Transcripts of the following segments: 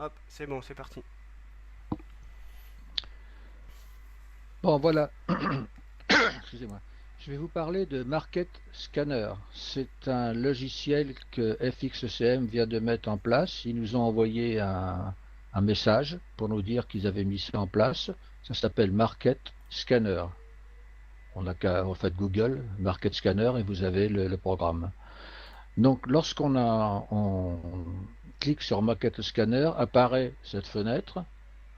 Hop, c'est bon, c'est parti. Bon, voilà. Excusez-moi. Je vais vous parler de Market Scanner. C'est un logiciel que FXCM vient de mettre en place. Ils nous ont envoyé un message pour nous dire qu'ils avaient mis ça en place. Ça s'appelle Market Scanner. On n'a qu'à en fait Google Market Scanner et vous avez le programme. Donc, on clique sur Market Scanner, apparaît cette fenêtre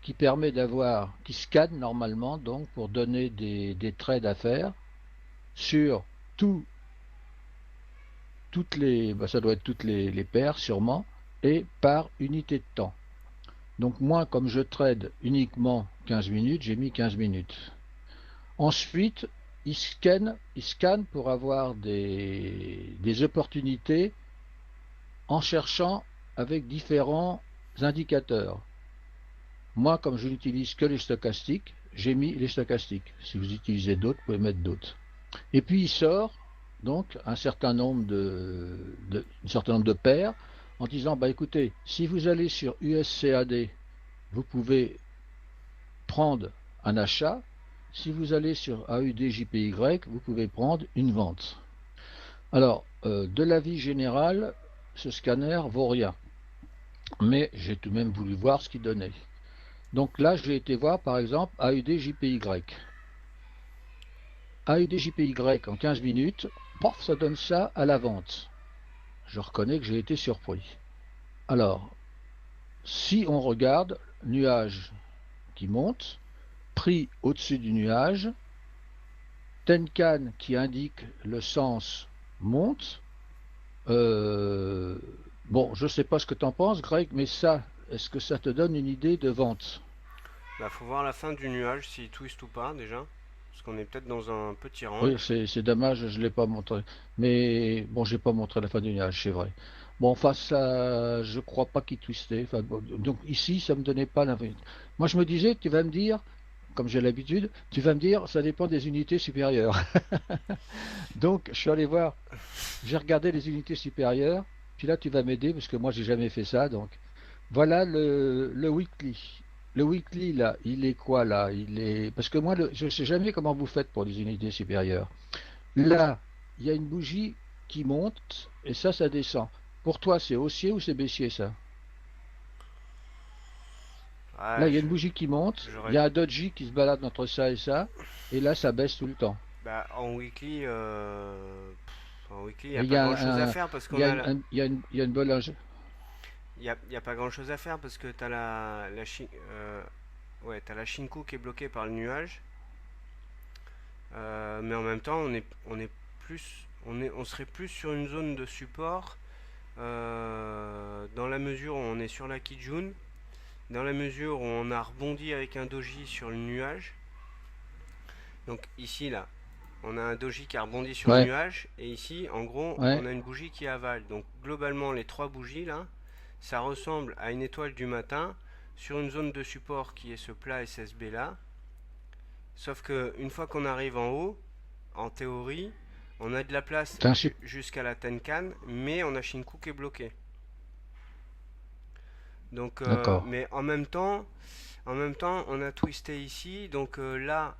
qui permet d'avoir, qui scanne normalement donc pour donner des trades à faire sur tout, ça doit être toutes les paires sûrement, et par unité de temps. Donc moi, comme je trade uniquement 15 minutes, j'ai mis 15 minutes. Ensuite, il scanne pour avoir des opportunités en cherchant avec différents indicateurs. Moi, comme je n'utilise que les stochastiques, j'ai mis les stochastiques. Si vous utilisez d'autres, vous pouvez mettre d'autres. Et puis il sort donc un certain nombre de paires en disant bah écoutez, si vous allez sur USCAD, vous pouvez prendre un achat. Si vous allez sur AUDJPY, vous pouvez prendre une vente. Alors, de l'avis général, ce scanner vaut rien. Mais j'ai tout de même voulu voir ce qu'il donnait. Donc là, j'ai été voir par exemple AUDJPY. AUDJPY en 15 minutes, pof, ça donne ça à la vente. Je reconnais que j'ai été surpris. Alors, si on regarde, nuage qui monte, prix au-dessus du nuage, Tenkan qui indique le sens monte. Euh, bon, je ne sais pas ce que tu en penses, Greg, mais ça, est-ce que ça te donne une idée de vente? Bah, faut voir la fin du nuage s'il twist ou pas déjà. Parce qu'on est peut-être dans un petit Oui, range. c'est dommage, je ne l'ai pas montré. Mais bon, j'ai pas montré la fin du nuage, c'est vrai. Bon, enfin, ça, je crois pas qu'il twistait. Enfin, bon, donc ici, ça me donnait pas l'infini. Moi, je me disais, tu vas me dire, comme j'ai l'habitude, tu vas me dire, ça dépend des unités supérieures. Donc, je suis allé voir, j'ai regardé les unités supérieures. Puis là, tu vas m'aider parce que moi, j'ai jamais fait ça. Donc, voilà le weekly. Le weekly, là, il est quoi là? Il est parce que moi, je ne sais jamais comment vous faites pour les unités supérieures. Là, il y a une bougie qui monte et ça descend. Pour toi, c'est haussier ou c'est baissier ça? Là, Ouais, il y a une bougie qui monte, il j'aurais. y a un doji qui se balade entre ça et là, ça baisse tout le temps. Bah, en weekly, en weekly, y a Et pas grand chose à faire parce il y qu'on a a la... il y a une Bollinger. y a pas grand chose à faire parce que t'as ouais, t'as la Shinku qui est bloquée par le nuage. Mais en même temps, on serait plus sur une zone de support dans la mesure où on est sur la Kijun, dans la mesure où on a rebondi avec un doji sur le nuage. Donc ici, là, on a un doji qui a rebondi sur le Ouais, nuage, et ici, en gros, on ouais. a une bougie qui avale. Donc globalement, les trois bougies, là, ça ressemble à une étoile du matin sur une zone de support qui est ce plat SSB là. Sauf que une fois qu'on arrive en haut, en théorie, on a de la place C'est un sup- jusqu'à la Tenkan, mais on a Shinku qui est bloqué. Donc, D'accord. mais en même temps, on a twisté ici. Donc là,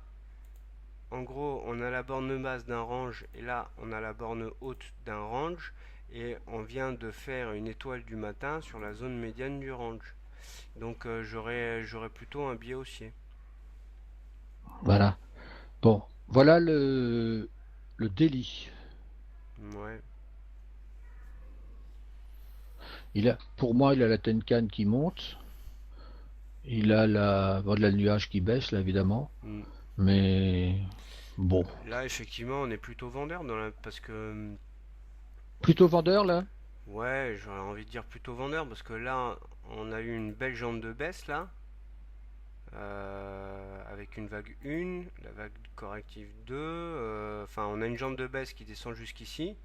en gros, on a la borne basse d'un range et là, on a la borne haute d'un range. Et on vient de faire une étoile du matin sur la zone médiane du range. Donc j'aurais plutôt un biais haussier. Voilà. Bon, voilà le délit. Ouais. Pour moi, il a la Tenkan qui monte. Il a bon, le nuage qui baisse, là, évidemment. Mm. Mais bon. Là, effectivement, on est plutôt vendeur parce que Plutôt vendeur, là? ouais, j'aurais envie de dire plutôt vendeur parce que là, on a eu une belle jambe de baisse là, avec une vague 1, la vague corrective 2. Enfin, on a une jambe de baisse qui descend jusqu'ici.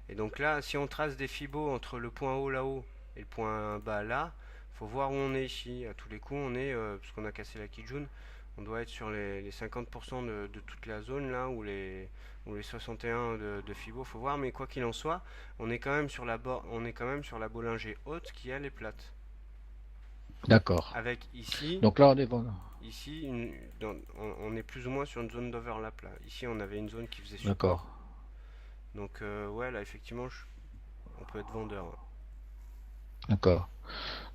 Et donc là, si on trace des fibos entre le point haut là-haut et le point bas là, faut voir où on est ici. À tous les coups, on est, parce qu'on a cassé la Kijun, on doit être sur les 50% de toute la zone là, ou les 61 de Fibo, faut voir. Mais quoi qu'il en soit, on est quand même sur la Bollinger haute qui elle est plate. D'accord. avec ici, Donc là, on est bon. ici on est plus ou moins sur une zone d'overlap là. Ici, on avait une zone qui faisait D'accord. support. Donc, ouais, là, effectivement, on peut être vendeur. Ouais. D'accord.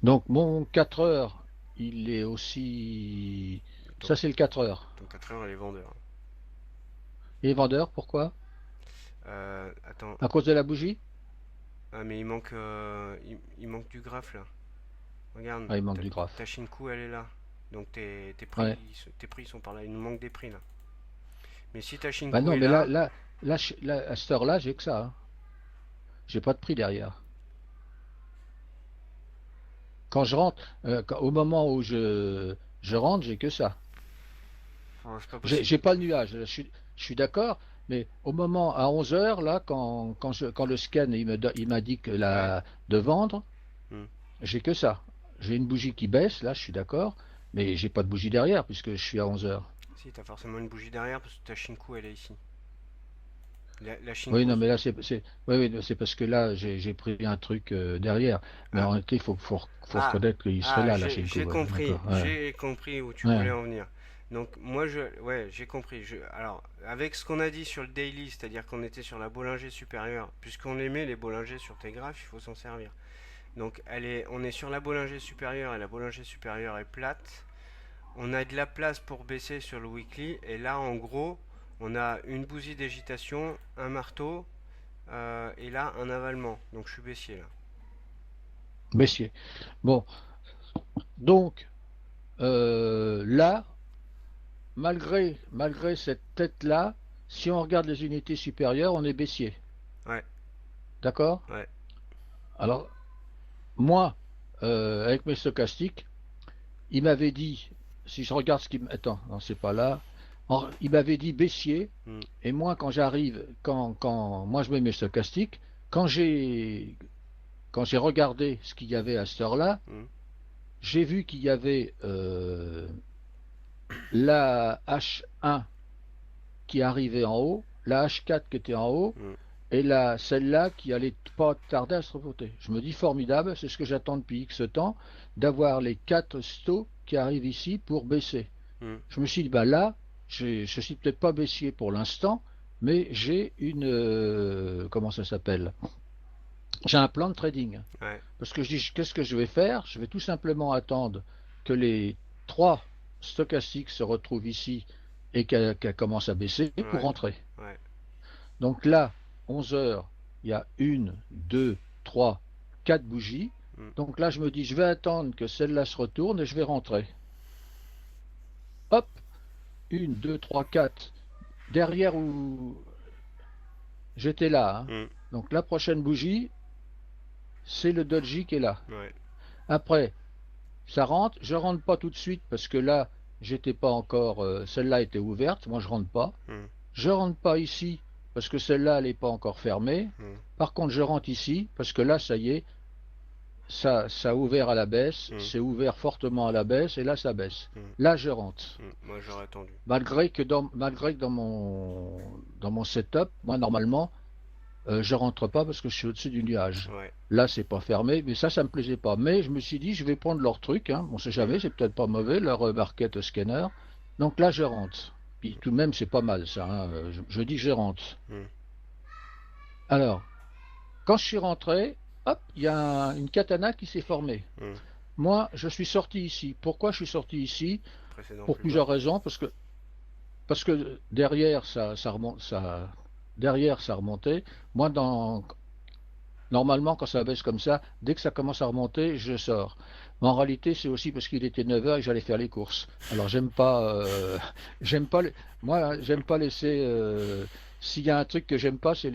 Donc mon 4 heures, il est aussi. Ton, Ça, c'est le 4 heures. ton 4 heures, elle est vendeur. Il est vendeur, pourquoi? Attends. À cause de la bougie? Ah, mais il manque du graphe là. Regarde, Ah, il manque du ta graphe. Shinku, elle est là. Donc Ouais. tes prix sont par là. Il nous manque des prix là. Mais si ta Bah Shinku non, est mais là, à cette heure-là, j'ai que ça, hein. J'ai pas de prix derrière. Quand je rentre, au moment où je rentre, j'ai que ça. oh, c'est pas possible. J'ai pas le nuage. Je suis d'accord, mais au moment à 11 heures, là, quand le scan il m'indique Ouais. de vendre, Hmm. j'ai que ça. J'ai une bougie qui baisse, là, je suis d'accord, mais j'ai pas de bougie derrière puisque je suis à 11 heures. Si, t'as forcément une bougie derrière parce que ta Shinku, elle est ici. La Oui, Shinku. non, mais là, oui, oui, c'est parce que là, j'ai pris un truc derrière. Mais Ah, en réalité, faut ah, reconnaître qu'il serait là, la Shinko. Ouais, d'accord. Ouais, j'ai compris où tu ouais, voulais en venir. Donc moi ouais, j'ai compris. Alors avec ce qu'on a dit sur le daily, c'est-à-dire qu'on était sur la Bollinger supérieure, puisqu'on aimait les Bollinger sur tes graphes, il faut s'en servir. Donc on est sur la Bollinger supérieure et la Bollinger supérieure est plate. On a de la place pour baisser sur le weekly et là en gros, on a une bougie d'agitation, un marteau et là un avalement. Donc je suis baissier là. baissier. Bon, donc, là, malgré cette tête-là, si on regarde les unités supérieures, on est baissier. Ouais, D'accord? ouais. Alors, moi, avec mes stochastiques, il m'avait dit, si je regarde ce qu'il m'. Attends, non, c'est pas là. Il m'avait dit baissier, Hmm, et moi, quand j'arrive, quand moi je mets mes stochastiques, quand j'ai quand j'ai regardé ce qu'il y avait à cette heure-là, hmm, j'ai vu qu'il y avait la H1 qui arrivait en haut, la H4 qui était en haut, hmm. et celle-là qui allait pas tarder à se reporter. Je me dis formidable, c'est ce que j'attends depuis X temps, d'avoir les 4 stos qui arrivent ici pour baisser. Hmm. Je me suis dit, bah là, je suis peut-être pas baissier pour l'instant, mais j'ai une, comment ça s'appelle? J'ai un plan de trading. Ouais, Parce que je dis, qu'est-ce que je vais faire? Je vais tout simplement attendre que les 3 stochastiques se retrouvent ici et qu'elle commence à baisser pour ouais, rentrer. ouais. Donc là, 11 heures, il y a une, deux, trois, quatre bougies. Hmm. Donc là, je me dis, je vais attendre que celle-là se retourne et je vais rentrer. Hop, une, deux, trois, quatre. Derrière où j'étais là, hein. Hmm. Donc la prochaine bougie, c'est le doji qui est là. Ouais. Après, ça rentre. Je rentre pas tout de suite parce que là, j'étais pas encore. Celle-là était ouverte. Moi, je rentre pas. Hmm. Je rentre pas ici parce que celle-là, elle n'est pas encore fermée. Hmm. Par contre, je rentre ici parce que là, ça y est, ça a ouvert à la baisse. Hmm. C'est ouvert fortement à la baisse et là, ça baisse. Hmm. Là, je rentre. Hmm. Moi j'aurais attendu. Malgré que dans mon setup, moi, normalement, je rentre pas parce que je suis au-dessus du nuage. Ouais. Là, c'est pas fermé, mais ça me plaisait pas. Mais je me suis dit, je vais prendre leur truc, hein. On sait Hmm. jamais, c'est peut-être pas mauvais, leur market scanner. Donc là, je rentre. Puis tout de même, c'est pas mal ça, hein. Je dis que je rentre. Hmm. Alors, quand je suis rentré, hop, il y a une katana qui s'est formée. Hmm. Moi, je suis sorti ici. Pourquoi je suis sorti ici? Précédent Pour plus bas. plusieurs raisons. Parce que derrière, derrière, ça remontait. Moi, normalement, quand ça baisse comme ça, dès que ça commence à remonter, je sors. Mais en réalité, c'est aussi parce qu'il était 9 heures et que j'allais faire les courses. Alors, j'aime pas, moi, j'aime pas laisser. S'il y a un truc que j'aime pas, c'est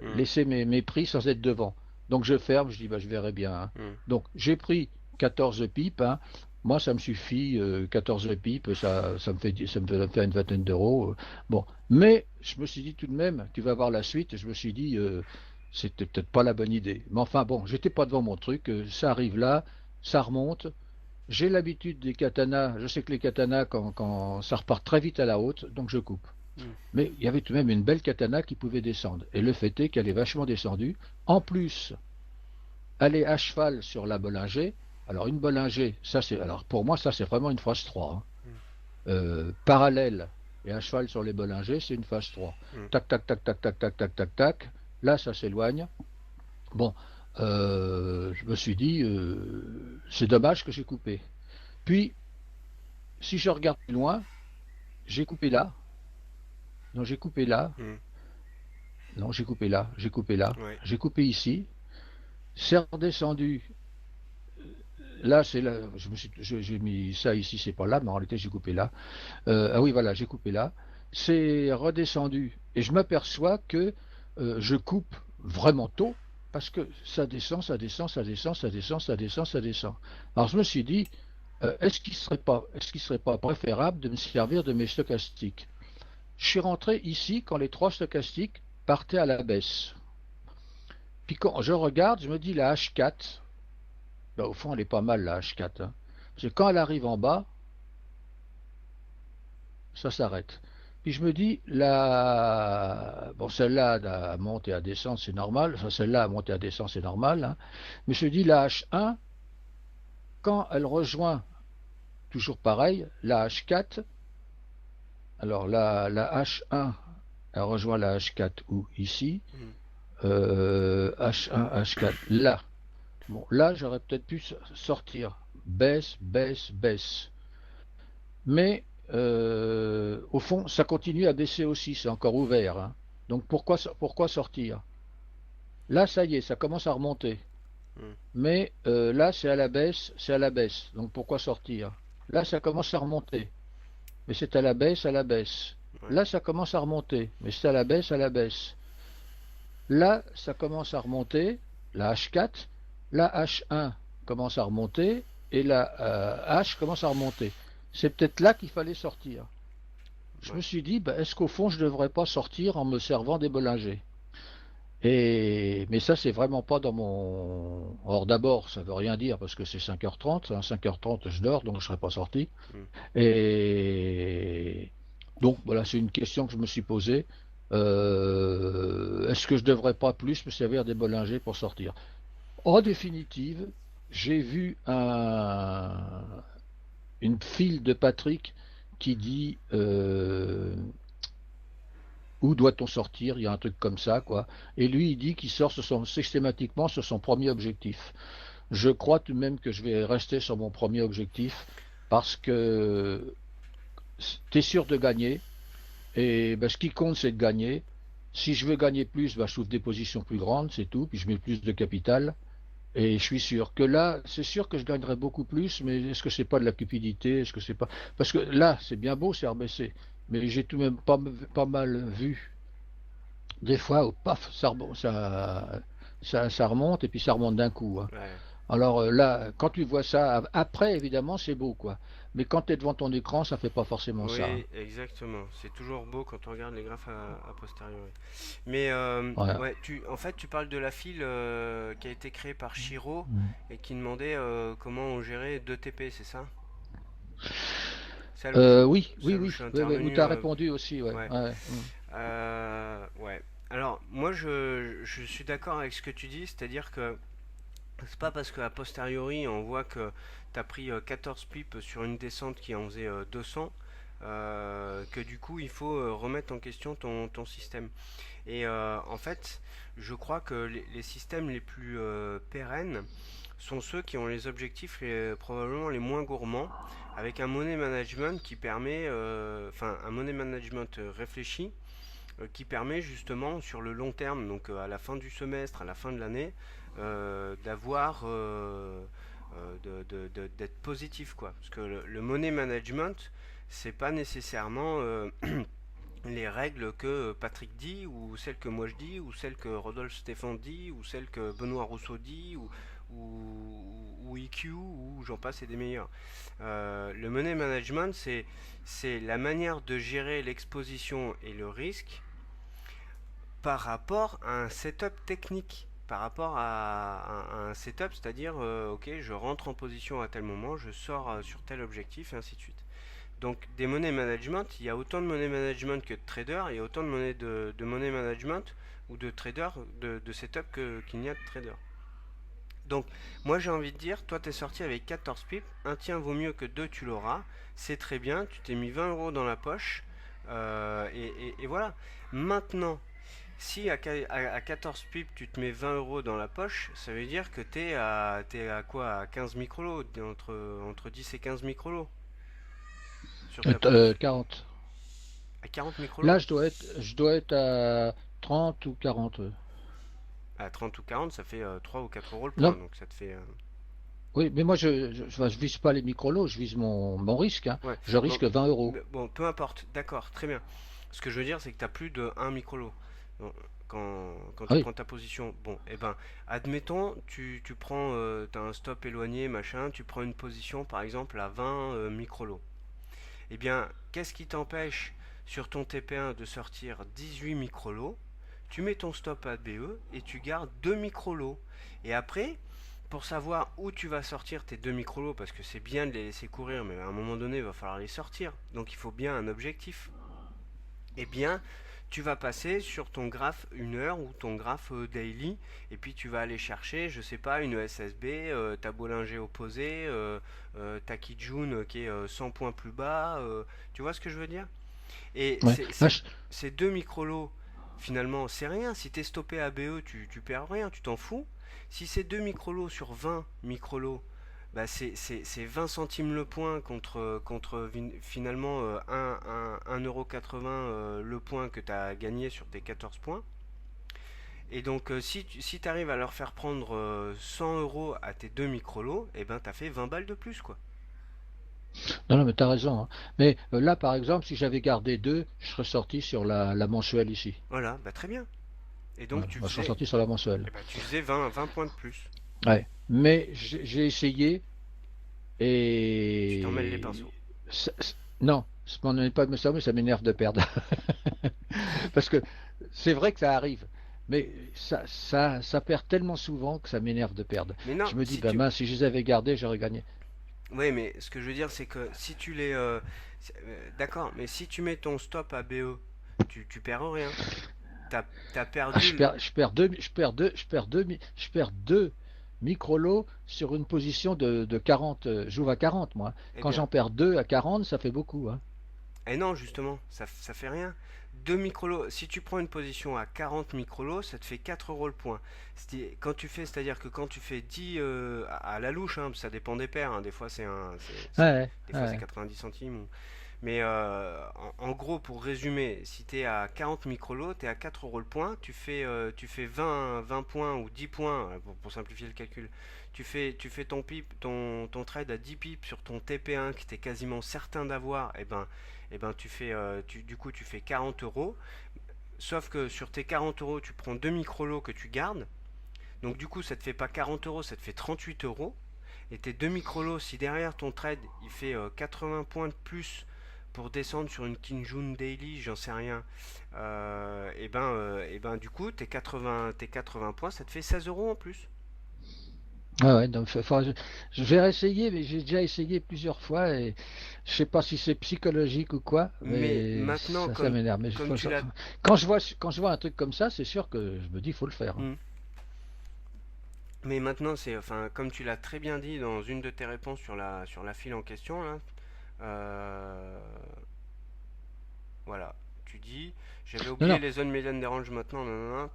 Hmm. laisser mes prix sans être devant. Donc, je ferme, je dis, bah, je verrai bien, hein. Hmm. Donc, j'ai pris 14 pipes, hein. Moi, ça me suffit, 14 pipes, ça me fait faire une vingtaine d'euros. Bon, mais je me suis dit tout de même, tu vas voir la suite, je me suis dit, c'était peut-être pas la bonne idée. Mais enfin, bon, j'étais pas devant mon truc, ça arrive là, ça remonte. J'ai l'habitude des katanas, je sais que les katanas, quand ça repart très vite à la haute, donc je coupe. Hmm. Mais il y avait tout de même une belle katana qui pouvait descendre. Et le fait est qu'elle est vachement descendue. En plus, elle est à cheval sur la Bollinger. Alors une Bollinger, ça c'est, alors pour moi ça c'est vraiment une phase 3, hein. Mm, Parallèle et à cheval sur les Bollinger, c'est une phase 3. mm, Tac, tac, tac, tac, tac, tac, tac, tac, tac. Là, ça s'éloigne. Bon, je me suis dit, c'est dommage que j'ai coupé. Puis, si je regarde plus loin, j'ai coupé là. Non, j'ai coupé là. mm, Non, j'ai coupé là. J'ai coupé là. ouais, J'ai coupé ici. C'est redescendu. Là, c'est là. J'ai mis ça ici, c'est pas là, mais en réalité, j'ai coupé là. Ah oui, voilà, j'ai coupé là. C'est redescendu. Et je m'aperçois que je coupe vraiment tôt parce que ça descend, ça descend, ça descend, ça descend, ça descend, ça descend. Alors je me suis dit, est-ce qu'il serait pas préférable de me servir de mes stochastiques? Je suis rentré ici quand les trois stochastiques partaient à la baisse. Puis quand je regarde, je me dis la H4, ben, au fond elle est pas mal la H4, hein. Parce que quand elle arrive en bas, ça s'arrête. Puis je me dis, bon, celle-là à monter et à descendre, c'est normal. Enfin, celle-là à monter et à descendre, c'est normal, hein. Mais je me dis, la H1, quand elle rejoint, toujours pareil, la H4, alors la H1, elle rejoint la H4 ou ici, mm, H1, H4, là. Bon, là, j'aurais peut-être pu sortir. Baisse, baisse, baisse. Mais au fond, ça continue à baisser aussi, c'est encore ouvert, hein. Donc pourquoi sortir? Là, ça y est, ça commence à remonter. mm, Mais là, c'est à la baisse, c'est à la baisse. Donc pourquoi sortir? Là, ça commence à remonter. Mais c'est à la baisse, à la baisse. ouais, Là, ça commence à remonter. Mais c'est à la baisse, à la baisse. Là, ça commence à remonter, la H4. La H1 commence à remonter. Et la H commence à remonter. C'est peut-être là qu'il fallait sortir. Je me ouais, suis dit, ben, est-ce qu'au fond, je ne devrais pas sortir en me servant des Bollinger? Mais ça, c'est vraiment pas dans mon. Or, d'abord, ça veut rien dire parce que c'est 5h30. À 5h30, je dors, donc je ne serais pas sorti. mm, Et donc, voilà, c'est une question que je me suis posée. Est-ce que je ne devrais pas plus me servir des Bollinger pour sortir? En définitive, j'ai vu une file de Patrick qui dit où doit-on sortir? Il y a un truc comme ça, quoi. Et lui, il dit qu'il sort systématiquement sur son premier objectif. Je crois tout de même que je vais rester sur mon premier objectif parce que tu es sûr de gagner. Et ben, ce qui compte, c'est de gagner. Si je veux gagner plus, ben, je trouve des positions plus grandes, c'est tout. Puis je mets plus de capital. Et je suis sûr que là, c'est sûr que je gagnerai beaucoup plus, mais est-ce que c'est pas de la cupidité? Est-ce que c'est pas. Parce que là, c'est bien beau, c'est RBC. Mais j'ai tout de même pas mal vu des fois, paf, ça remonte et puis ça remonte d'un coup, hein. ouais. Alors là, quand tu vois ça, après, évidemment, c'est beau, quoi. Mais quand tu es devant ton écran, ça fait pas forcément ça, hein. Oui, exactement. C'est toujours beau quand on regarde les graphes à posteriori. Mais Voilà. ouais, en fait, tu parles de la file qui a été créée par Shiro et qui demandait comment on gérait 2 TP, c'est ça? Oui, oui, Celle où je oui, suis oui, oui, où intervenu. tu as répondu aussi, ouais. Ouais. Ouais. Ouais. Alors, moi, je suis d'accord avec ce que tu dis, c'est-à-dire que c'est pas parce qu'à posteriori, on voit que tu as pris 14 pips sur une descente qui en faisait 200, que du coup, il faut remettre en question ton système. Et en fait, je crois que les systèmes les plus pérennes sont ceux qui ont les objectifs probablement les moins gourmands, avec un money management qui permet, enfin un money management réfléchi, qui permet justement sur le long terme, donc à la fin du semestre, à la fin de l'année, d'avoir d'être positif quoi. Parce que le money management, c'est pas nécessairement les règles que Patrick dit, ou celles que moi je dis, ou celles que Rodolphe Stéphane dit, ou celles que Benoît Rousseau dit, ou EQ, ou j'en passe et des meilleurs. Le money management, c'est la manière de gérer l'exposition et le risque par rapport à un setup technique. Par rapport à un setup, c'est-à-dire, ok, je rentre en position à tel moment, je sors sur tel objectif, et ainsi de suite. Donc des money management, il y a autant de money management que de traders, et autant de money management ou de traders, de setup qu'il n'y a de traders. Donc, moi j'ai envie de dire, toi t'es sorti avec 14 pips, un tien vaut mieux que deux, tu l'auras, c'est très bien, tu t'es mis 20 € dans la poche, et voilà. Maintenant, si à 14 pips tu te mets 20 € dans la poche, ça veut dire que t'es à quoi? À 15 microlos, entre 10 et 15 microlos sur ta position. 40. À 40 microlos? Là, je dois être à 30 ou 40. À 30 ou 40, ça fait 3 ou 4 € le point, Non, donc ça te fait... oui, mais moi, je vise pas les micro-lots, je vise mon risque, hein. Ouais, Je bon, risque 20 euros. bon, peu importe, d'accord, très bien. Ce que je veux dire, c'est que tu as plus de un micro-lot. Bon, quand Ah tu oui, prends ta position, bon, eh ben, admettons, tu prends, t'as un stop éloigné, machin, tu prends une position, par exemple, à 20 micro-lots. Eh bien, qu'est-ce qui t'empêche sur ton TP1 de sortir 18 micro-lots? Tu mets ton stop à BE et tu gardes 2 micro-lots. Et après, pour savoir où tu vas sortir tes 2 micro-lots, parce que c'est bien de les laisser courir, mais à un moment donné, il va falloir les sortir. Donc il faut bien un objectif. Eh bien, tu vas passer sur ton graphe 1 heure ou ton graphe daily, et puis tu vas aller chercher, je sais pas, une SSB, ta Bollinger opposée, ta Kijun qui est 100 points plus bas, tu vois ce que je veux dire? Et ouais. Là, ces deux microlots, finalement, c'est rien. Si t'es stoppé à BE, tu perds rien, tu t'en fous. Si c'est deux microlots sur 20 microlots, bah c'est 20 centimes le point contre finalement 1,80 € le point que tu as gagné sur tes 14 points. Et donc si tu arrives à leur faire prendre 100 € à tes deux microlots, et ben t'as fait 20 balles de plus quoi. non, non, mais t'as raison, hein. Mais là, par exemple, si j'avais gardé deux, je serais sorti sur la mensuelle ici. Voilà, bah très bien. Et donc Voilà, tu moi, je serais faisais, sorti sur la mensuelle. eh ben, tu faisais 20 points de plus. Ouais. Mais j'ai essayé Tu t'en mêles les et pinceaux. non, ça m'en est pas de ça, mais ça m'énerve de perdre. Parce que c'est vrai que ça arrive, mais ça perd tellement souvent que ça m'énerve de perdre. Mais non, Je me dis, si ben tu... mince, si je les avais gardés, j'aurais gagné. Oui, mais ce que je veux dire, c'est que si tu les... d'accord, mais si tu mets ton stop à BE, tu perds rien. T'as Ah, perdu... le- je perds deux micro-lots sur une position de 40. J'ouvre à 40, moi. Eh Quand bien... j'en perds deux à 40, ça fait beaucoup, hein. Eh non, justement, ça fait rien. 2 microlos, si tu prends une position à 40 microlos, ça te fait 4 € le point. Quand tu fais, c'est-à-dire que quand tu fais 10 à la louche, hein, ça dépend des paires, hein, des fois Ouais, des fois c'est ouais. 90 centimes. Mais en gros, pour résumer, si tu es à 40 microlos, tu es à 4 € le point, tu fais 20 points ou 10 points, pour simplifier le calcul, tu fais ton trade à 10 pips sur ton TP1 que tu es quasiment certain d'avoir, et ben du coup tu fais 40 €, sauf que sur tes 40 € tu prends 2 microlos que tu gardes, donc du coup ça te fait pas 40 €, ça te fait 38 €. Et tes demi microlos, si derrière ton trade il fait 80 points de plus pour descendre sur une Kinjun Daily, j'en sais rien, et ben du coup tes 80 points, ça te fait 16 € en plus. Ouais, ouais, donc je vais réessayer, mais j'ai déjà essayé plusieurs fois et je sais pas si c'est psychologique ou quoi, Mais mais maintenant, ça m'énerve. Mais comme tu l'as... quand je vois un truc comme ça, c'est sûr que je me dis, il faut le faire, hein. Hmm. Mais maintenant, enfin, comme tu l'as très bien dit dans une de tes réponses sur la file en question, là, euh, voilà, tu dis, j'avais Non, oublié non, les zones médianes des ranges maintenant, nanana,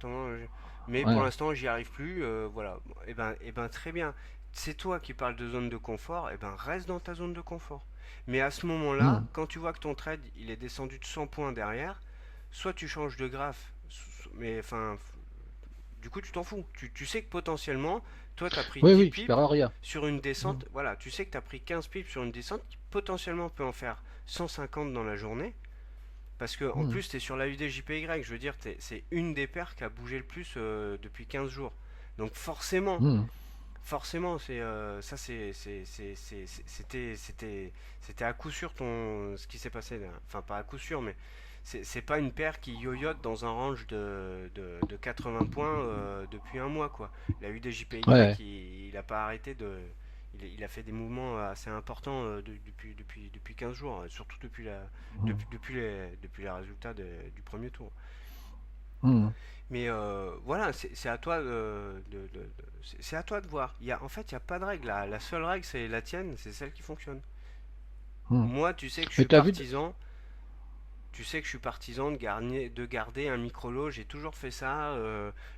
mais pour ouais. l'instant j'y arrive plus, voilà. Bon, et ben très bien. C'est toi qui parles de zone de confort, et ben reste dans ta zone de confort. Mais à ce moment-là, Hmm, quand tu vois que ton trade il est descendu de 100 points derrière, soit tu changes de graphe, mais enfin, du coup tu t'en fous. Tu sais que potentiellement, toi tu as pris oui, 10 oui, je pips perds rien. sur une Hmm, descente, voilà, tu sais que tu as pris 15 pips sur une descente qui potentiellement peut en faire 150 dans la journée. Parce que en hmm, plus, tu es sur la UDJPY, je veux dire, c'est une des paires qui a bougé le plus depuis 15 jours. Donc hmm. forcément, c'était à coup sûr ce qui s'est passé là. Enfin, pas à coup sûr, mais c'est pas une paire qui yoyote dans un range de 80 points depuis un mois, quoi. La Ouais, UDJPY, ouais. il a pas arrêté de. Il a fait des mouvements assez importants depuis 15 jours, surtout Hmm. depuis les résultats du premier tour. Hmm. Mais voilà, c'est à toi c'est à toi de voir. En fait, il n'y a pas de règle. La seule règle, c'est la tienne, c'est celle qui fonctionne. Hmm. Moi, tu sais que je Mais suis t'as vu, partisan. Tu sais que je suis partisan de garder un micro-lot. J'ai toujours fait ça.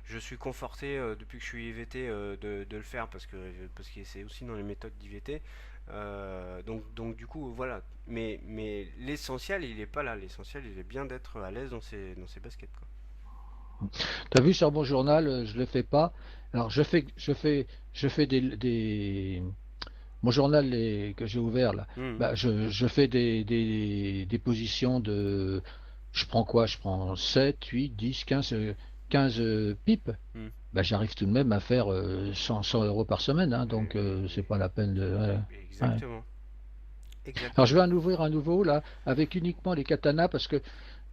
Je suis conforté depuis que je suis IVT de le faire parce que c'est aussi dans les méthodes d'IVT. Donc du coup, voilà. Mais l'essentiel, il est pas là. L'essentiel, il est bien d'être à l'aise dans ses baskets, quoi. t'as vu sur mon journal, je le fais pas. Alors je fais mon journal que j'ai ouvert là. Mhm. Bah, je fais des positions de, je prends quoi? Je prends 7, 8, 10, 15, 15 pipes. Mhm. Bah, j'arrive tout de même à faire 100 euros par semaine, hein, donc c'est pas la peine de. Ouais, ouais. Exactement. Alors je vais Exactement. en ouvrir un nouveau là, avec uniquement les katanas, parce que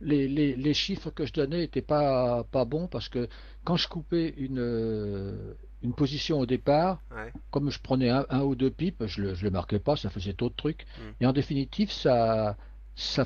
les chiffres que je donnais n'étaient pas bons, parce que quand je coupais une position au départ, Ouais. comme je prenais un ou deux pipes, je le marquais pas, ça faisait trop de trucs. Mhm. Et en définitive, ça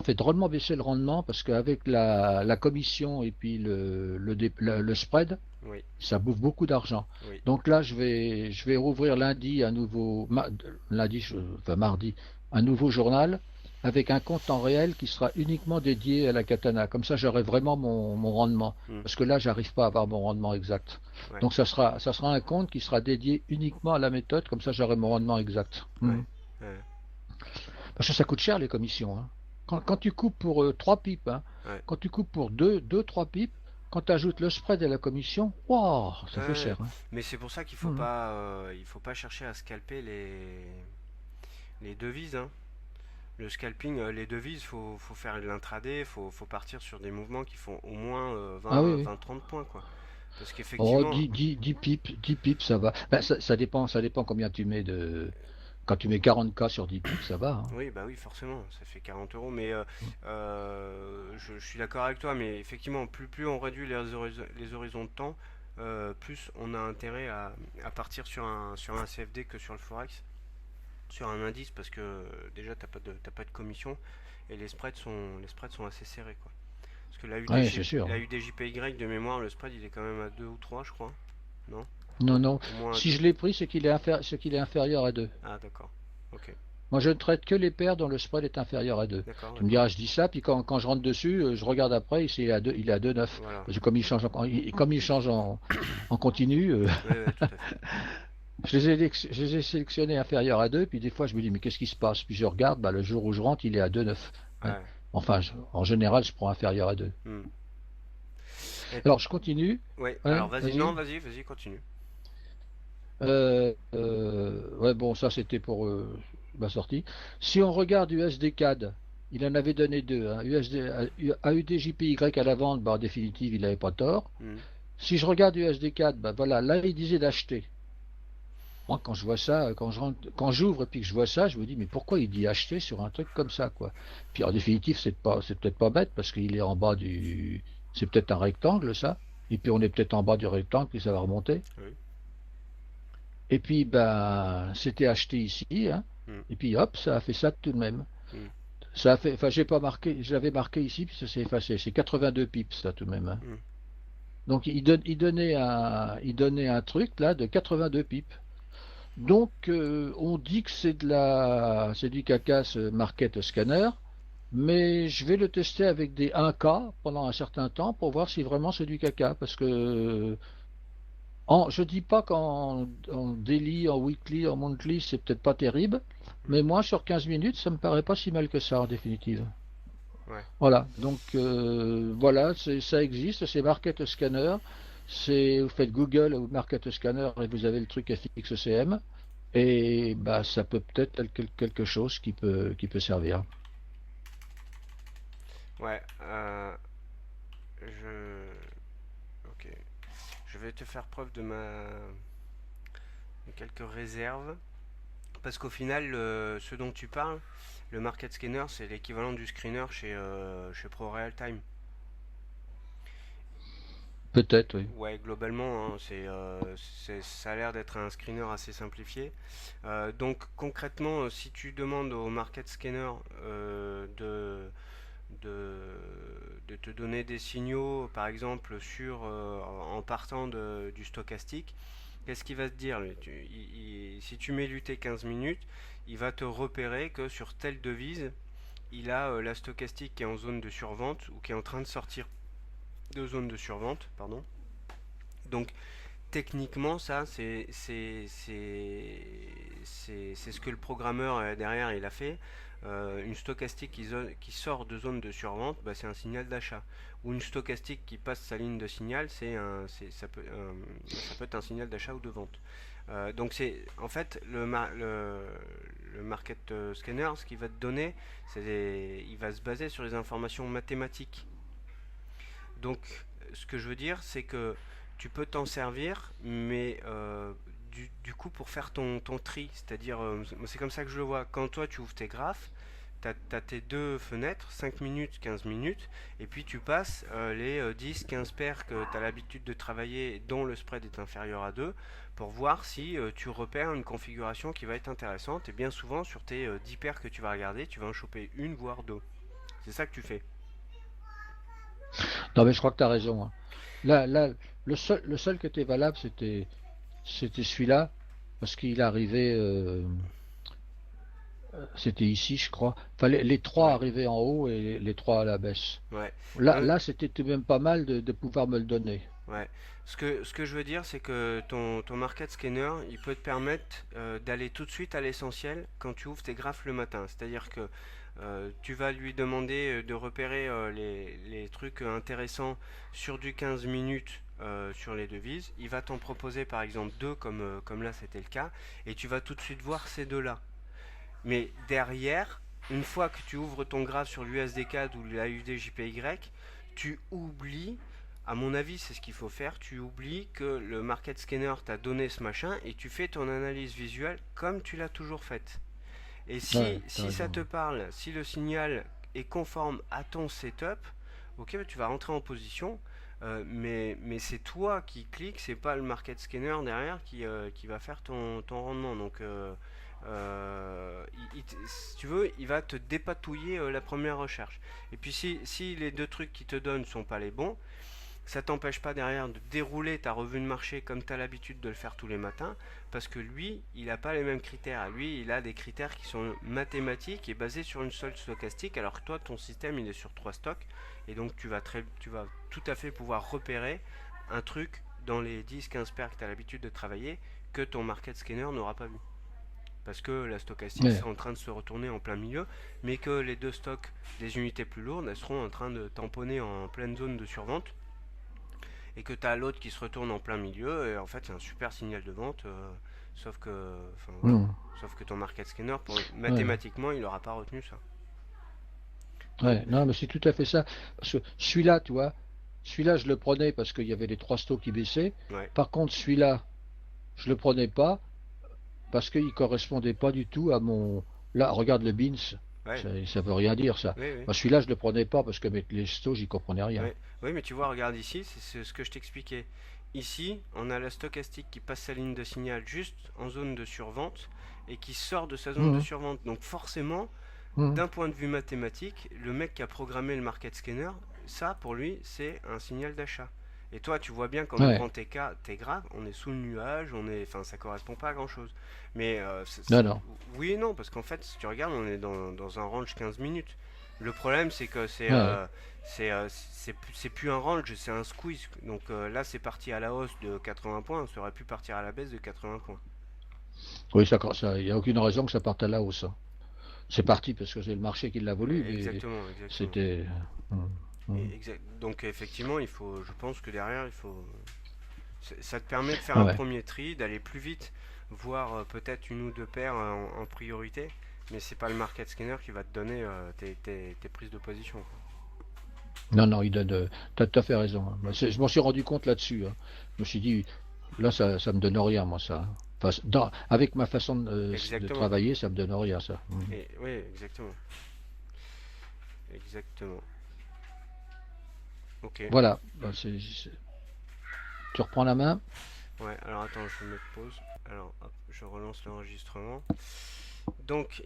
fait drôlement baisser le rendement, parce qu'avec la commission et puis le spread, Oui. ça bouffe beaucoup d'argent. Oui. Donc là, je vais rouvrir lundi enfin mardi, un nouveau journal avec un compte en réel qui sera uniquement dédié à la katana. Comme ça, j'aurai vraiment mon rendement. Mhm. Parce que là, j'arrive pas à avoir mon rendement exact. Ouais. Donc ça sera un compte qui sera dédié uniquement à la méthode. Comme ça, j'aurai mon rendement exact. Ouais. Mhm. Ouais. Parce que ça coûte cher les commissions, hein. Quand tu coupes pour trois pipes, hein, Ouais. quand tu coupes pour trois pipes, quand tu ajoutes le spread et la commission, wow, ça fait Ouais. cher, hein. Mais c'est pour ça qu'il faut Mhm. pas, il faut pas chercher à scalper les devises, hein. Le scalping, les devises, faut faire l'intraday, faut partir sur des mouvements qui font au moins Ah oui, 20, oui. 20, 30 points, quoi. Parce Oh, qu'effectivement, 10 pips, ça va. Ben, ça dépend combien tu mets de. Quand tu mets 40K sur 10 pips, ça va, hein. oui, bah oui, forcément, ça fait 40 euros. Mais je suis d'accord avec toi, mais effectivement, plus on réduit les horizons de temps, plus on a intérêt à partir sur un CFD que sur le Forex, sur un indice, parce que déjà, t'as pas de commission et les spreads sont assez serrés, quoi. Parce que Ouais, c'est sûr. la UDJPY de mémoire, le spread, il est quand même à 2 ou 3 je crois. Non? Non, non. Au moins à Si 2. je l'ai pris, c'est qu'il est inférieur à 2. Ah, d'accord. Ok. Moi, je ne traite que les paires dont le spread est inférieur à 2. D'accord, Tu me d'accord. diras, je dis ça, puis quand je rentre dessus, je regarde après, il est à 2,9. Voilà. Parce que comme il change en continu, Ouais, ouais, tout à fait. je les ai sélectionnés inférieurs à 2, puis des fois, je me dis, mais qu'est-ce qui se passe? Puis je regarde, bah, le jour où je rentre, il est à 2,9. Ouais. Ouais. Enfin, en général, je prends inférieur à 2. Hmm. Et- Alors, je continue. ouais, alors Ouais, vas-y, non, vas-y. vas-y, continue. Ouais, bon, ça c'était pour ma sortie. Si on regarde USD-CAD, il en avait donné deux, hein. AUDJPY à la vente, bah, en définitive, il n'avait pas tort. Hmm. Si je regarde USD-CAD, bah, voilà, là il disait d'acheter. Moi, quand je vois ça, quand j'ouvre et puis que je vois ça, je me dis, mais pourquoi il dit acheter sur un truc comme ça, quoi? Puis en définitive, c'est peut-être pas bête parce qu'il est en bas c'est peut-être un rectangle, ça. Et puis on est peut-être en bas du rectangle, puis ça va remonter. Oui. Et puis, ben, c'était acheté ici, hein. Hmm. Et puis, hop, ça a fait ça tout de même. Hmm. Ça a fait, enfin, j'ai pas marqué, je l'avais marqué ici, puis ça s'est effacé. C'est 82 pips, ça, tout de même, hein. Hmm. Donc, il donnait un truc, là, de 82 pips. Donc, on dit que c'est du caca, ce market scanner. Mais je vais le tester avec des 1K pendant un certain temps pour voir si vraiment c'est du caca. Parce que je dis pas en daily, en weekly, en monthly, c'est peut-être pas terrible, Hmm. mais moi sur 15 minutes, ça me paraît pas si mal que ça en définitive. Ouais. Voilà, donc voilà, ça existe, c'est Market Scanner. Vous faites Google ou Market Scanner et vous avez le truc FXCM. Et bah ça peut-être être quelque chose qui peut servir. Ouais. Je. Ok. Je vais te faire preuve de quelques réserves. Parce qu'au final, ce dont tu parles, le market scanner, c'est l'équivalent du screener chez ProRealTime. Peut-être, oui. Ouais, globalement, hein, ça a l'air d'être un screener assez simplifié. Donc concrètement, si tu demandes au market scanner de, de te donner des signaux, par exemple, en partant du stochastique. Qu'est-ce qu'il va te dire lui si tu mets l'UT 15 minutes, il va te repérer que sur telle devise, il a la stochastique qui est en zone de survente ou qui est en train de sortir de zone de survente, pardon. Donc techniquement, ça, c'est ce que le programmeur derrière il a fait. Une stochastique qui sort de zone de survente, bah, c'est un signal d'achat. Ou une stochastique qui passe sa ligne de signal, ça peut être un signal d'achat ou de vente. Donc c'est en fait le market scanner, ce qu'il va te donner, il va se baser sur les informations mathématiques. Donc, ce que je veux dire, c'est que tu peux t'en servir, mais du coup, pour faire ton tri, c'est-à-dire, c'est comme ça que je le vois. Quand toi, tu ouvres tes graphes, tu as tes deux fenêtres, 5 minutes, 15 minutes, et puis tu passes les 10, 15 paires que tu as l'habitude de travailler, dont le spread est inférieur à 2, pour voir si tu repères une configuration qui va être intéressante. Et bien souvent, sur tes 10 paires que tu vas regarder, tu vas en choper une, voire deux. C'est ça que tu fais. Non, mais je crois que tu as raison, hein. Là, le seul qui était valable, c'était celui-là, parce qu'il arrivait, c'était ici, je crois. Enfin, les trois Ouais, arrivaient en haut et les trois à la baisse. ouais. Là, Non, là, c'était tout de même pas mal de pouvoir me le donner. ouais. Ce que je veux dire, c'est que ton market scanner, il peut te permettre d'aller tout de suite à l'essentiel quand tu ouvres tes graphes le matin. C'est-à-dire que tu vas lui demander de repérer les trucs intéressants sur du 15 minutes sur les devises. Il va t'en proposer par exemple deux, comme là c'était le cas, et tu vas tout de suite voir ces deux-là. Mais derrière, une fois que tu ouvres ton graphe sur l'USD-CAD ou l'AUD JPY, tu oublies, à mon avis c'est ce qu'il faut faire, tu oublies que le market scanner t'a donné ce machin et tu fais ton analyse visuelle comme tu l'as toujours faite. Et Ouais, t'as si ça raison. te parle, si le signal est conforme à ton setup, ok, tu vas rentrer en position, mais c'est toi qui cliques, c'est pas le market scanner derrière qui va faire ton rendement. Donc, si tu veux, il va te dépatouiller la première recherche. Et puis, si les deux trucs qu'il te donne sont pas les bons, ça t'empêche pas derrière de dérouler ta revue de marché comme tu as l'habitude de le faire tous les matins, parce que lui, il n'a pas les mêmes critères. Lui, il a des critères qui sont mathématiques et basés sur une seule stochastique, alors que toi, ton système, il est sur trois stocks, et donc tu vas tout à fait pouvoir repérer un truc dans les 10-15 paires que tu as l'habitude de travailler que ton market scanner n'aura pas vu. Parce que la stochastique Ouais. sera en train de se retourner en plein milieu, mais que les deux stocks des unités plus lourdes, elles seront en train de tamponner en pleine zone de survente et que tu as l'autre qui se retourne en plein milieu, et en fait c'est un super signal de vente, sauf que, enfin voilà, Hmm. sauf que ton market scanner, Ouais. mathématiquement, il n'aura pas retenu ça. Donc, Ouais. Non, mais c'est tout à fait ça. Parce que celui-là, tu vois, celui-là, je le prenais parce qu'il y avait les trois stocks qui baissaient. ouais, Par contre, celui-là, je le prenais pas parce qu'il correspondait pas du tout à mon. Là, regarde le Beans, ouais, ça veut rien dire ça. oui, oui, Moi, celui-là, je le prenais pas parce que les stos, j'y comprenais rien. oui, oui, mais tu vois, regarde ici, c'est ce que je t'expliquais. Ici, on a la stochastique qui passe sa ligne de signal juste en zone de survente et qui sort de sa zone de Mhm, survente. Donc forcément, mhm. d'un point de vue mathématique, le mec qui a programmé le market scanner, ça pour lui, c'est un signal d'achat. Et toi, tu vois bien qu'en ouvrant Ouais. tes graphes, on est sous le nuage, enfin, ça correspond pas à grand chose. Mais Non, non. oui et non, parce qu'en fait, si tu regardes, on est dans un range 15 minutes. Le problème, c'est que Ouais. c'est plus un range, c'est un squeeze. Donc là, c'est parti à la hausse de 80 points, ça aurait pu partir à la baisse de 80 points. Oui, il n'y a aucune raison que ça parte à la hausse, hein. C'est parti parce que c'est le marché qui l'a voulu, mais Exactement, exactement. c'était. Mhm, mhm. Donc effectivement, je pense que derrière, ça te permet de faire un Ouais. premier tri, d'aller plus vite, voir peut-être une ou deux paires en priorité, mais c'est pas le market scanner qui va te donner tes prises de position, quoi. Non, non, il donne. T'as tout à fait raison, hein. Moi, je m'en suis rendu compte là-dessus, hein. Je me suis dit, là, ça me donne rien, moi, ça, hein. Enfin, avec ma façon de Exactement. travailler, ça me donne rien, ça. Mhm. Et oui, exactement. Exactement. Ok. Voilà. Ben, tu reprends la main? Ouais, alors attends, je vais mettre pause. Alors, hop, je relance l'enregistrement. Donc,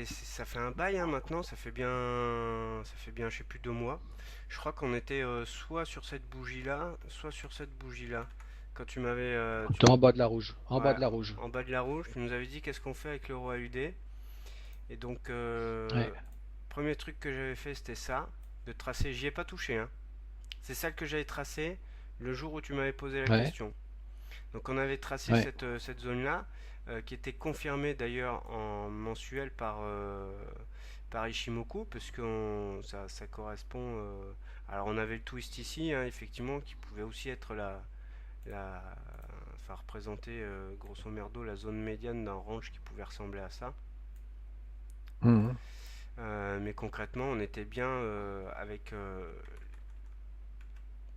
ça fait un bail hein, maintenant, je sais plus 2 mois. Je crois qu'on était soit sur cette bougie-là, soit sur cette bougie-là. Quand tu m'avais, T'es en bas de la rouge. En bas ouais, de la rouge. en bas de la rouge, tu nous avais dit qu'est-ce qu'on fait avec l'euro AUD. Et donc, Ouais. premier truc que j'avais fait, c'était ça, de tracer. J'y ai pas touché, hein. C'est celle que j'avais tracée le jour où tu m'avais posé la Ouais. question. Donc on avait tracé Ouais. cette zone-là, qui était confirmée d'ailleurs en mensuel par Ishimoku, parce que ça correspond. Alors on avait le twist ici, hein, effectivement, qui pouvait aussi être la, enfin représenter grosso merdo la zone médiane d'un range qui pouvait ressembler à ça. Mhm. Mais concrètement, on était bien avec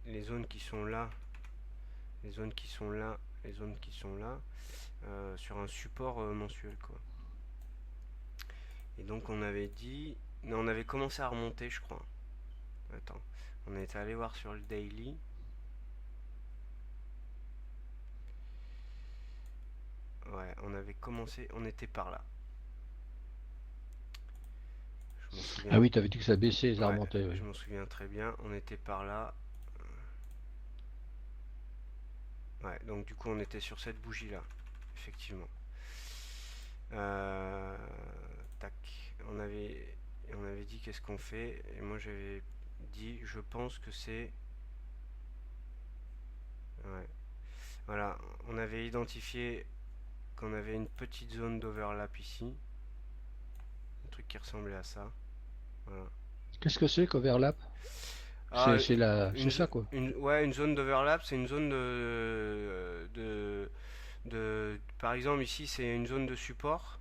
les zones qui sont là, les zones qui sont là, les zones qui sont là, sur un support mensuel quoi. Et donc on avait dit, non, on avait commencé à remonter je crois. Attends, on est allé voir sur le daily. Ouais, on avait commencé, on était par là. Je m'en Ah souviens. oui, t'avais dit que ça baissait, ça Ouais, remontait, je oui. m'en souviens très bien. On était par là. Ouais, donc du coup on était sur cette bougie là, effectivement. Euh, tac, on avait dit qu'est-ce qu'on fait et moi j'avais dit je pense que c'est ouais. Voilà, on avait identifié qu'on avait une petite zone d'overlap ici, un truc qui ressemblait à ça. Voilà. Qu'est-ce que c'est qu'overlap? Ah, C'est ça, quoi. ouais, une zone d'overlap, c'est une zone par exemple ici c'est une zone de support.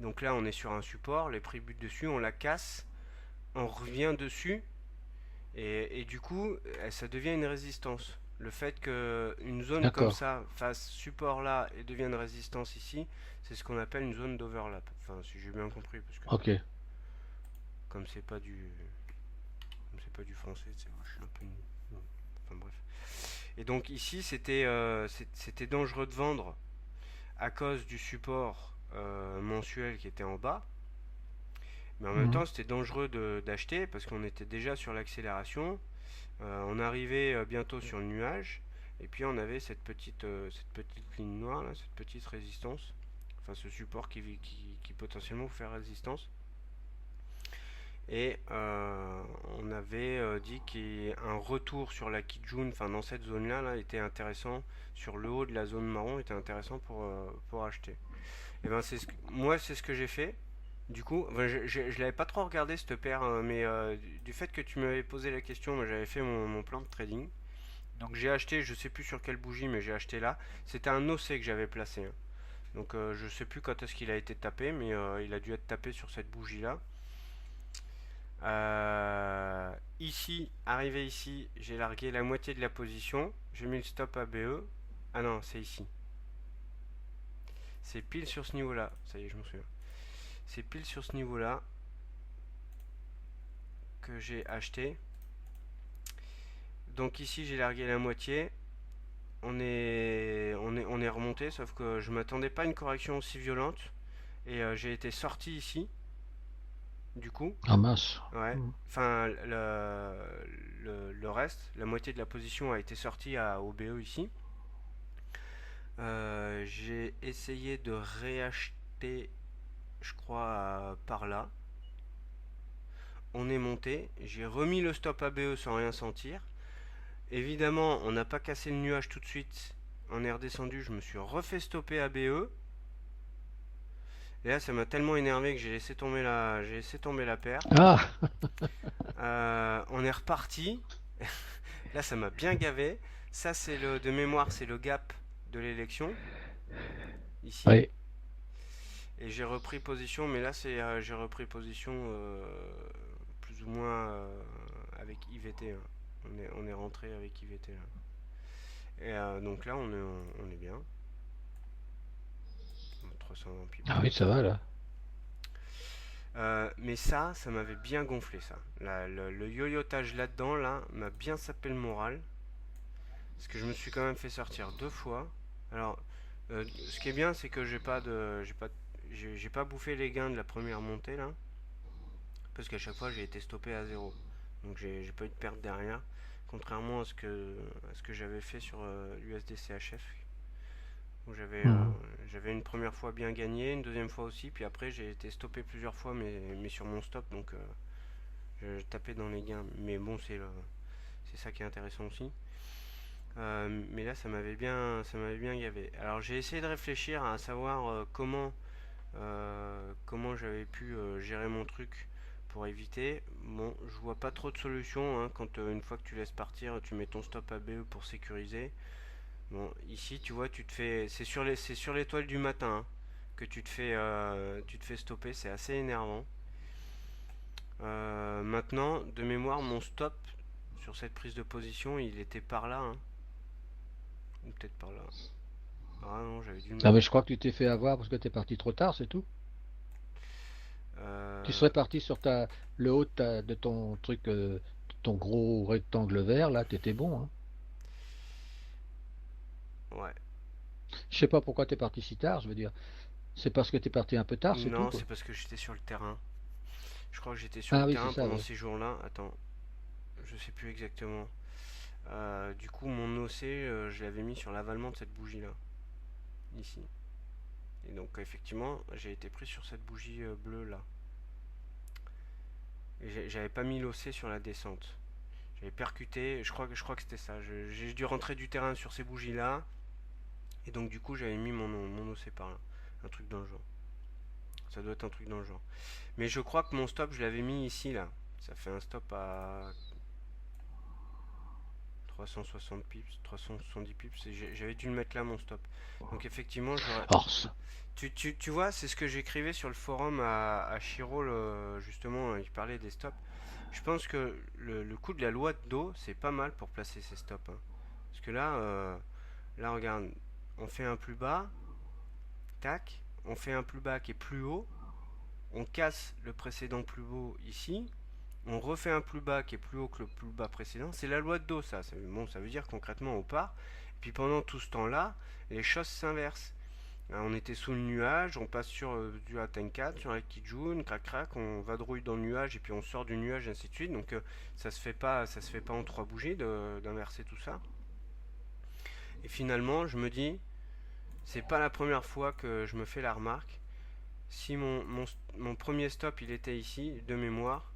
Donc là on est sur un support, les prix butent dessus, on la casse, on revient dessus et du coup ça devient une résistance. Le fait qu'une zone comme D'accord. ça fasse support là et devienne résistance ici, c'est ce qu'on appelle une zone d'overlap. Enfin si j'ai bien compris parce que Ok. comme c'est pas du français, moi, je suis un peu nul. Enfin bref. Et donc ici c'était dangereux de vendre à cause du support mensuel qui était en bas. Mais en même Mhm. temps, c'était dangereux d'acheter parce qu'on était déjà sur l'accélération. On arrivait bientôt sur le nuage. Et puis on avait cette petite ligne noire, là, cette petite résistance. Enfin, ce support qui potentiellement vous fait résistance. Et on avait dit qu'un retour sur la Kijun, enfin dans cette zone-là, là, était intéressant. Sur le haut de la zone marron, était intéressant pour acheter. Et ben moi c'est ce que j'ai fait. Du coup, enfin, je l'avais pas trop regardé cette paire, mais du fait que tu m'avais posé la question, moi j'avais fait mon plan de trading. Donc j'ai acheté, je sais plus sur quelle bougie, mais j'ai acheté là. C'était un OC que j'avais placé, hein. Donc je sais plus quand est-ce qu'il a été tapé, mais il a dû être tapé sur cette bougie là. Ici, arrivé ici, j'ai largué la moitié de la position. J'ai mis le stop ABE. Ah non, c'est ici. C'est pile sur ce niveau là. Ça y est, je me souviens. C'est pile sur ce niveau là que j'ai acheté. Donc ici j'ai largué la moitié. On est remonté, sauf que je m'attendais pas à une correction aussi violente. Et j'ai été sorti ici, du coup. Ah mince. Ouais. Mhm. Enfin, le reste, la moitié de la position a été sortie au BE ici. J'ai essayé de réacheter, je crois, par là. On est monté. J'ai remis le stop ABE sans rien sentir. Évidemment, on n'a pas cassé le nuage tout de suite. On est redescendu, je me suis refait stopper ABE. Et là, ça m'a tellement énervé que j'ai laissé tomber la paire. Ah, On est reparti. Là, ça m'a bien gavé. Ça, de mémoire, c'est le gap de l'élection, ici. oui. Et j'ai repris position, mais là, j'ai repris position plus ou moins avec IVT, hein. On est rentré avec IVT là. Et donc là, on est bien. 320 pips. Ah oui, ça va, là. Mais ça m'avait bien gonflé ça. Le yoyotage là-dedans, là, m'a bien sapé le moral. Parce que je me suis quand même fait sortir 2 fois. Alors, ce qui est bien, c'est que j'ai pas bouffé les gains de la première montée là, parce qu'à chaque fois j'ai été stoppé à zéro. Donc j'ai pas eu de perte derrière, contrairement à ce que j'avais fait sur l'USDCHF. Où Mhm. j'avais une première fois bien gagné, une deuxième fois aussi, puis après j'ai été stoppé plusieurs fois, mais sur mon stop, donc je tapais dans les gains. Mais bon, c'est ça qui est intéressant aussi. Mais là, ça m'avait bien gavé. Alors j'ai essayé de réfléchir à savoir comment j'avais pu gérer mon truc pour éviter. Bon, je vois pas trop de solutions hein, quand une fois que tu laisses partir, tu mets ton stop ABE pour sécuriser. Bon, ici, tu vois, c'est sur l'étoile du matin hein, que tu te fais stopper. C'est assez énervant. Maintenant, de mémoire, mon stop sur cette prise de position, il était par là, hein, ou peut-être par là. Ah non, j'avais dû le Ah mettre. mais je crois que tu t'es fait avoir parce que tu es parti trop tard, c'est tout. Tu Euh, serais parti sur le haut de ton truc, ton gros rectangle vert, là, tu étais bon, hein. ouais. Je sais pas pourquoi tu es parti si tard, je veux dire. C'est parce que tu es parti un peu tard, c'est tout, Non, c'est quoi. parce que j'étais sur le terrain. Je crois que j'étais sur le Ah oui, c'est terrain ça, pendant oui. ces jours-là. Attends, je sais plus exactement. Du coup, mon OC, je l'avais mis sur l'avalement de cette bougie-là, ici. Et donc, effectivement, j'ai été pris sur cette bougie bleue là. Et j'avais pas mis l'OC sur la descente. J'avais percuté, je crois que c'était ça. J'ai dû rentrer du terrain sur ces bougies là. Et donc, du coup, j'avais mis mon OC par là. Un truc dans le genre. Ça doit être un truc dans le genre. Mais je crois que mon stop, je l'avais mis ici là. Ça fait un stop à 360 pips, 370 pips. J'avais dû le mettre là mon stop. Donc, effectivement, j'aurais. Alors, ça. Tu vois, c'est ce que j'écrivais sur le forum à Chirol, justement, il parlait des stops. Je pense que le coup de la loi de dos, c'est pas mal pour placer ses stops, hein. Parce que là, regarde, on fait un plus bas, tac, on fait un plus bas qui est plus haut, on casse le précédent plus haut ici, on refait un plus bas qui est plus haut que le plus bas précédent. C'est la loi de dos, ça. Bon, ça veut dire concrètement, on part. Et puis pendant tout ce temps-là, les choses s'inversent. On était sous le nuage, on passe sur du Atenkat, sur la Kijun, crac crac, on vadrouille dans le nuage et puis on sort du nuage, ainsi de suite. Donc ça se fait pas en trois bougies d'inverser tout ça. Et finalement, je me dis, c'est pas la première fois que je me fais la remarque. Si mon premier stop il était ici, de mémoire,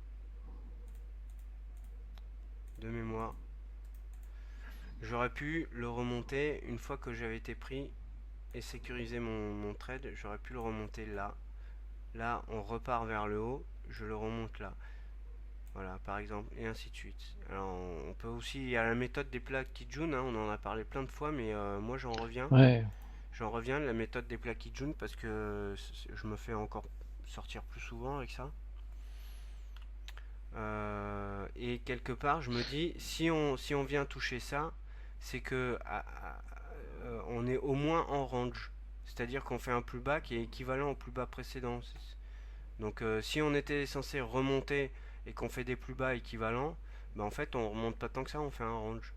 j'aurais pu le remonter une fois que j'avais été pris et sécurisé mon trade, j'aurais pu le remonter là. Là, on repart vers le haut, je le remonte là. Voilà, par exemple, et ainsi de suite. Alors, on peut aussi, il y a la méthode des plats Kijun, hein, on en a parlé plein de fois, mais moi j'en reviens. Ouais. J'en reviens de la méthode des plats Kijun parce que je me fais encore sortir plus souvent avec ça. Et quelque part, je me dis, si on vient toucher ça, c'est que on est au moins en range. C'est-à-dire qu'on fait un plus bas qui est équivalent au plus bas précédent. Donc si on était censé remonter et qu'on fait des plus bas équivalents, bah en fait on remonte pas tant que ça, on fait un range.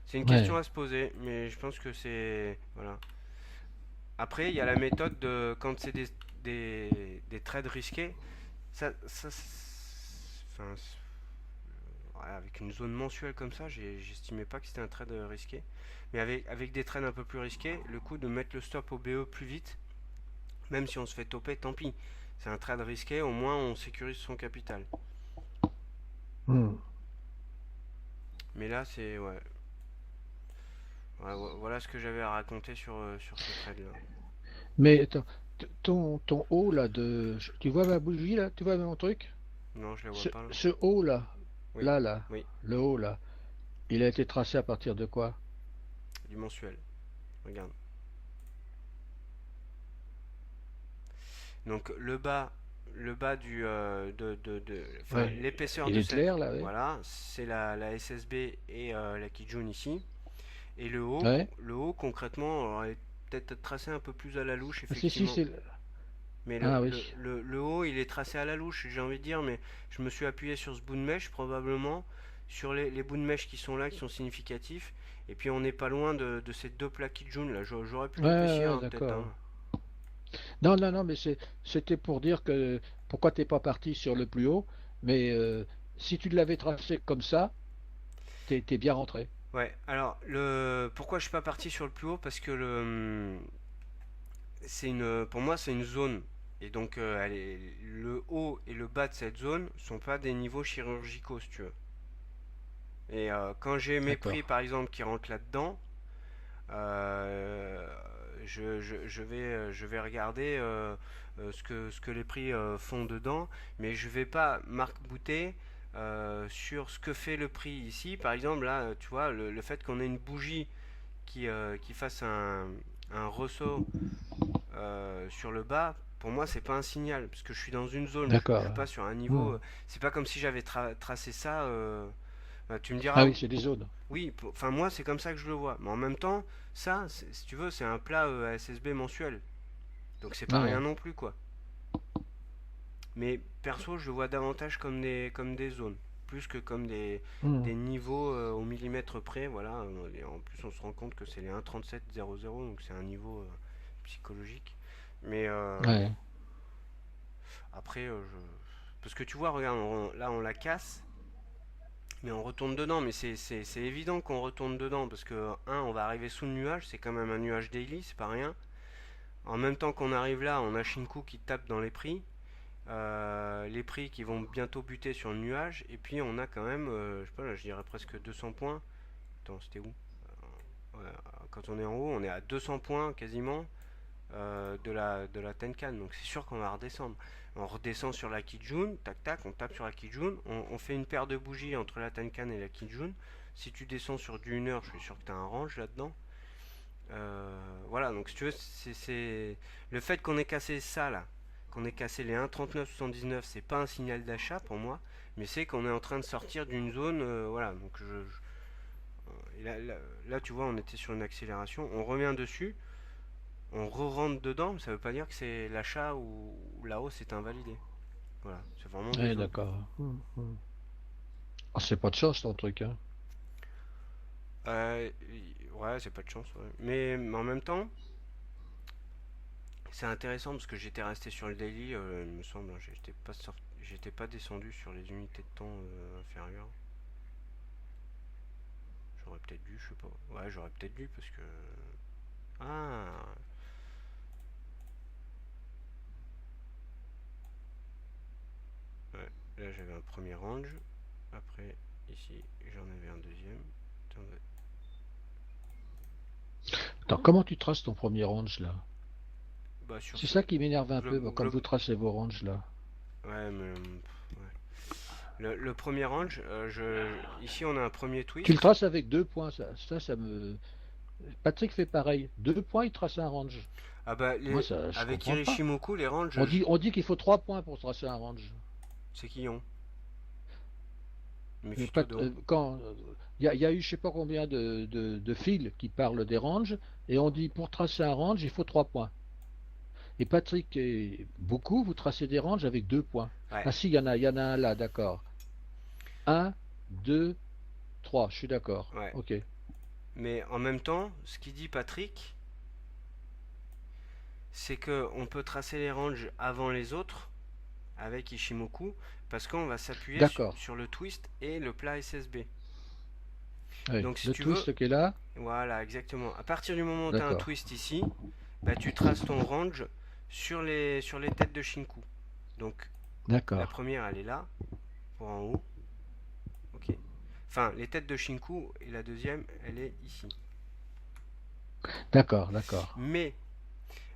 C'est une question Ouais. à se poser, mais je pense que c'est... Voilà. Après, il y a la méthode de... Quand c'est des trades risqués, enfin, ouais, avec une zone mensuelle comme ça, j'estimais pas que c'était un trade risqué. Mais avec des trades un peu plus risqués, le coup de mettre le stop au BE plus vite, même si on se fait toper, tant pis. C'est un trade risqué, au moins on sécurise son capital. Hmm. Mais là, c'est... Ouais. Voilà ce que j'avais à raconter sur ce trade-là. Mais attends, ton haut, là, tu vois ma bougie, là? Tu vois mon truc? Non, je la vois Ce, pas là. ce haut, là, Oui, là, oui, le haut, là, il a été tracé à partir de quoi? du mensuel. Regarde. Donc le bas enfin Ouais. l'épaisseur Il de est cette, clair, là, ouais. voilà, c'est la SSB et la Kijun ici. Et Ouais. le haut concrètement aurait peut-être tracé un peu plus à la louche Ah, si, effectivement. c'est... Mais Ah oui. le haut il est tracé à la louche, j'ai envie de dire, mais je me suis appuyé sur ce bout de mèche probablement, sur les bouts de mèche qui sont là, qui sont significatifs. Et puis on n'est pas loin de ces deux plaques Kijun là. J'aurais pu Ouais, réfléchir ouais, hein, peut-être, hein. d'accord. Non, non, non, mais c'était pour dire que pourquoi t'es pas parti sur le plus haut, mais si tu l'avais tracé comme ça, t'es bien rentré. Ouais, alors pourquoi je suis pas parti sur le plus haut? Parce que pour moi c'est une zone. Et donc le haut et le bas de cette zone sont pas des niveaux chirurgicaux si tu veux. Et quand j'ai mes D'accord. prix par exemple qui rentrent là-dedans, euh, je vais regarder ce que les prix font dedans, mais je vais pas marc-bouter sur ce que fait le prix ici. Par exemple, là, tu vois, le fait qu'on ait une bougie qui fasse un ressaut sur le bas, pour moi, c'est pas un signal, parce que je suis dans une zone, je suis D'accord. pas sur un niveau. Hmm. C'est pas comme si j'avais tracé ça. Tu me Ah diras, oui, c'est des zones. oui, enfin moi c'est comme ça que je le vois. Mais en même temps, ça, si tu veux, c'est un plat SSB mensuel. Donc c'est pas rien Ouais. non plus quoi. Mais perso, je le vois davantage comme des zones. Plus que comme Hmm. des niveaux au millimètre près. Voilà. Et en plus, on se rend compte que c'est les 1,3700. Donc c'est un niveau psychologique. Mais Ouais. après, parce que tu vois, regarde, là on la casse. Mais on retourne dedans, mais c'est évident qu'on retourne dedans, parce que, on va arriver sous le nuage, c'est quand même un nuage daily, c'est pas rien. En même temps qu'on arrive là, on a Shinku qui tape dans les prix qui vont bientôt buter sur le nuage, et puis on a quand même, je sais pas, là, je dirais presque 200 points. Attends, c'était où? Ouais, quand on est en haut, on est à 200 points quasiment de la Tenkan, donc c'est sûr qu'on va redescendre. On redescend sur la Kijun, tac tac, on tape sur la Kijun, on fait une paire de bougies entre la Tenkan et la Kijun. Si tu descends sur du 1 heure, je suis sûr que tu as un range là-dedans. Voilà, donc si tu veux, c'est le fait qu'on ait cassé ça là, qu'on ait cassé les 1,39,79, c'est pas un signal d'achat pour moi, mais c'est qu'on est en train de sortir d'une zone, voilà. Donc et là, tu vois, on était sur une accélération, on revient dessus, on re-rentre dedans, mais ça veut pas dire que c'est l'achat ou la hausse est invalidée. Voilà, c'est vraiment des Ouais, zones. d'accord. Hmm, hmm. Ah, c'est pas de chance ton truc, hein. Euh, ouais, c'est pas de chance, ouais. Mais en même temps, c'est intéressant parce que j'étais resté sur le daily, il me semble, hein. J'étais pas descendu sur les unités de temps inférieures. J'aurais peut-être dû, je sais pas. Ouais, j'aurais peut-être dû parce que. Ah, ouais. Là j'avais un premier range. Après, ici, j'en avais un deuxième. Attends, comment tu traces ton premier range là? Bah, sur C'est ce. ça qui m'énerve un peu, Globe, moi, quand vous globe. tracez vos ranges là. Ouais, mais. Ouais. Le premier range, ici on a un premier Tu le twist. traces avec 2 points, ça me. Patrick fait pareil. 2 points, il trace un range. Ah bah, Moi, ça, je avec comprends pas. Irishimoku, les ranges, On dit qu'il faut 3 points pour tracer un range. c'est qui ont. Mais Méfie-toi d'eau. quand il y a eu je sais pas combien de fils qui parlent des ranges, et on dit pour tracer un range, il faut 3 points. Et Patrick et beaucoup, vous tracez des ranges avec 2 points. Ouais, Ah si, il y en a un là, d'accord. Un, deux, trois, je suis d'accord. ouais. Ok. Mais en même temps, ce qu'il dit Patrick, c'est que on peut tracer les ranges avant les autres avec Ishimoku parce qu'on va s'appuyer D'accord. sur le twist et le plat SSB. Oui. Donc si Le tu veux, twist qui est là, voilà, exactement. À partir du moment où tu as un d'accord. twist ici, bah, tu traces ton range sur les têtes de Shinku. Donc la D'accord. première, elle est là, pour en haut. Ok. Enfin, les têtes de Shinku et la deuxième, elle est ici. D'accord, d'accord. Mais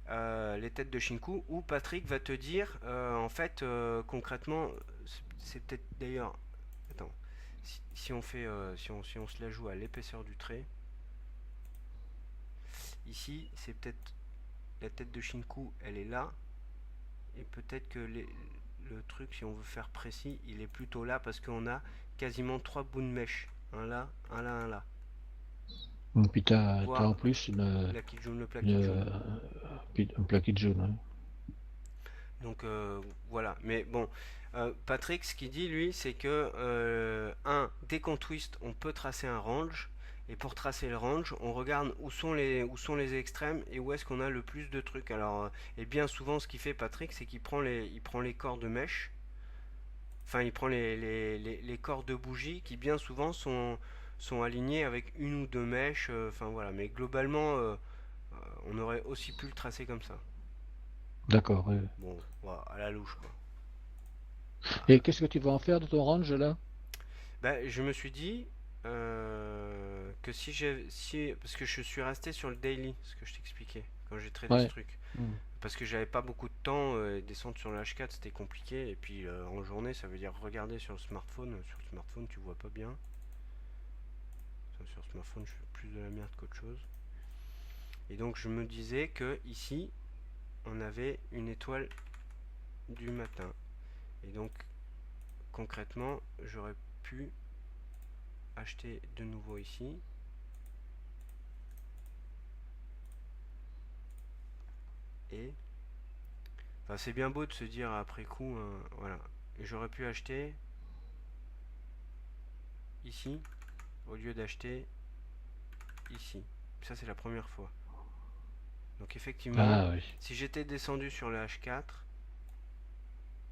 les têtes de Shinku, où Patrick va te dire, en fait, concrètement, c'est peut-être d'ailleurs. Attends, si on fait, si on se la joue à l'épaisseur du trait, ici, c'est peut-être la tête de Shinku, elle est là, et peut-être que le truc, si on veut faire précis, il est plutôt là parce qu'on a quasiment trois bouts de mèche, un là, un là, un là. Et puis t'as Voire en plus la Kijun, le plat Kijun. une, un plaquette jaune, hein. Donc voilà. Mais bon, Patrick, ce qu'il dit lui, c'est que dès qu'on twist, on peut tracer un range. Et pour tracer le range, on regarde où sont les extrêmes et où est-ce qu'on a le plus de trucs. Alors, et bien souvent, ce qu'il fait Patrick, c'est il prend les corps de mèche, enfin, il prend les corps de bougies qui bien souvent sont alignés avec une ou deux mèches. Enfin voilà, mais globalement, on aurait aussi pu le tracer comme ça. D'accord. Bon, voilà, à la louche quoi. Et Voilà. qu'est-ce que tu vas en faire de ton range là? Bah, je me suis dit que si, parce que je suis resté sur le daily, ce que je t'expliquais quand j'ai traité ce Ouais. truc. Hmm. Parce que j'avais pas beaucoup de temps, descendre sur le H4 c'était compliqué, et puis en journée ça veut dire regarder sur le smartphone. Sur le smartphone tu vois pas bien. Sur le smartphone je fais plus de la merde qu'autre chose. Et donc je me disais que ici on avait une étoile du matin. Et donc concrètement j'aurais pu acheter de nouveau ici. Et enfin, c'est bien beau de se dire après coup, hein, voilà. Et j'aurais pu acheter ici au lieu d'acheter ici. Ça, c'est la première fois. Donc, effectivement, Ah oui. si j'étais descendu sur le H4,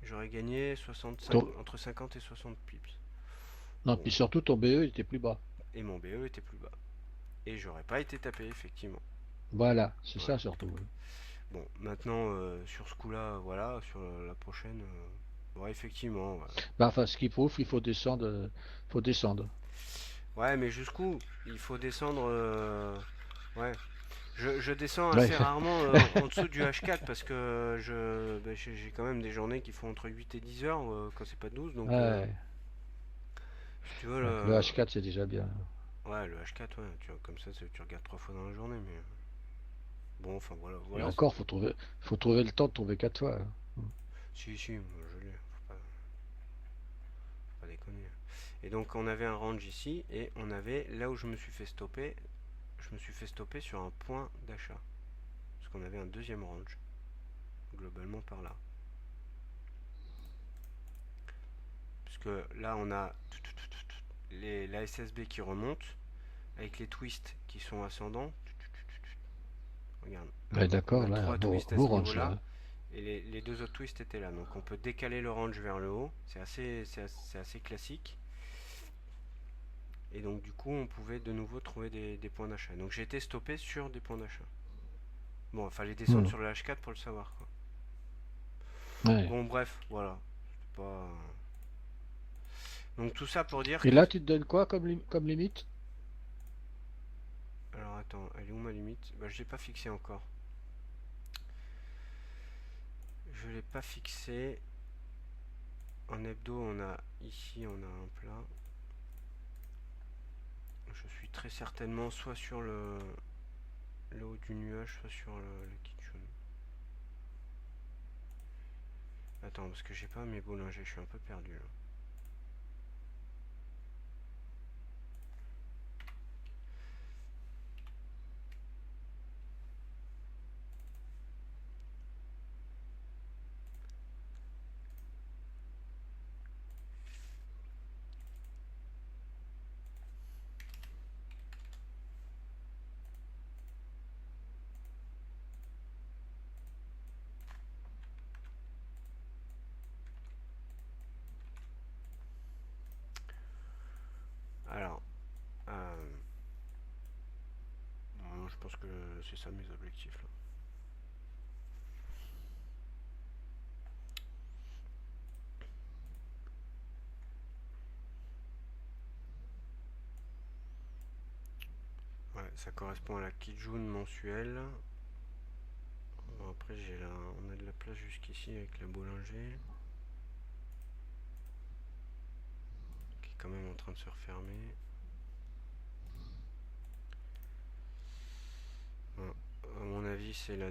j'aurais gagné 65, Ton- entre 50 et 60 pips. Non, Bon, puis surtout ton BE était plus bas. et mon BE était plus bas. Et j'aurais pas été tapé, effectivement. Voilà, c'est Voilà. ça surtout. Bon, maintenant, sur ce coup-là, voilà, sur la prochaine, bon, effectivement, ouais. Bah, enfin, ce qui prouve qu'il faut descendre, faut descendre. Ouais, mais jusqu'où? Il faut descendre. Ouais. Je descends Ouais. assez rarement en dessous du H4 parce que bah, j'ai quand même des journées qui font entre 8 et 10 heures quand c'est pas 12. Donc, Ouais. si tu veux, Donc le H4 c'est déjà bien. ouais, le H4, ouais, comme ça, tu regardes 3 fois dans la journée. Mais bon, enfin voilà, Et voilà. encore, faut trouver le temps de trouver 4 fois. Si, si, moi, je l'ai. Faut pas déconner. Et donc, on avait un range ici et on avait là où je me suis fait stopper. Je me suis fait stopper sur un point d'achat. Parce qu'on avait un deuxième range, globalement par là. Puisque là, on a la SSB qui remonte, avec les twists qui sont ascendants. Regarde, Ouais, on a d'accord, là, trois twists à beau ce range niveau-là, là. et les deux autres twists étaient là. Donc on peut décaler le range vers le haut, c'est assez classique. Et donc du coup, on pouvait de nouveau trouver des points d'achat. Donc j'ai été stoppé sur des points d'achat. Bon, il fallait descendre Hmm. sur le H4 pour le savoir, quoi. Ouais. Bon, bref, voilà. Pas... Donc tout ça pour dire Et que... là, tu te donnes quoi comme limite? Alors attends, elle est où ma limite? Bah je l'ai pas fixée encore. Je l'ai pas fixée. En hebdo, on a ici, on a un plat. Je suis très certainement soit sur le haut du nuage, soit sur le Kitchun. Attends, parce que j'ai pas mes boulangers, je suis un peu perdu là. Alors, euh, je pense que c'est ça mes objectifs là. Ouais, ça correspond à la Kijun mensuelle. Bon, après, on a de la place jusqu'ici avec la boulanger, qui est quand même en train de se refermer. Bon, à mon avis, c'est là.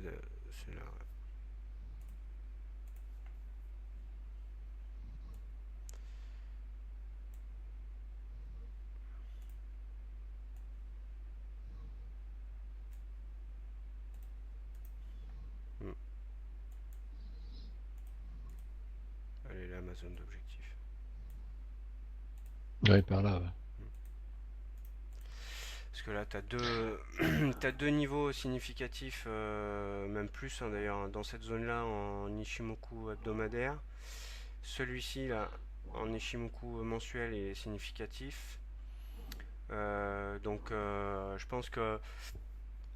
Hmm, elle est là, ma zone d'objectif. Ouais, par là. Ouais. Hmm. Parce que là, tu as t'as deux niveaux significatifs, même plus hein, d'ailleurs, hein, dans cette zone-là en Ishimoku hebdomadaire. Celui-ci, là, en Ishimoku mensuel, est significatif. Je pense que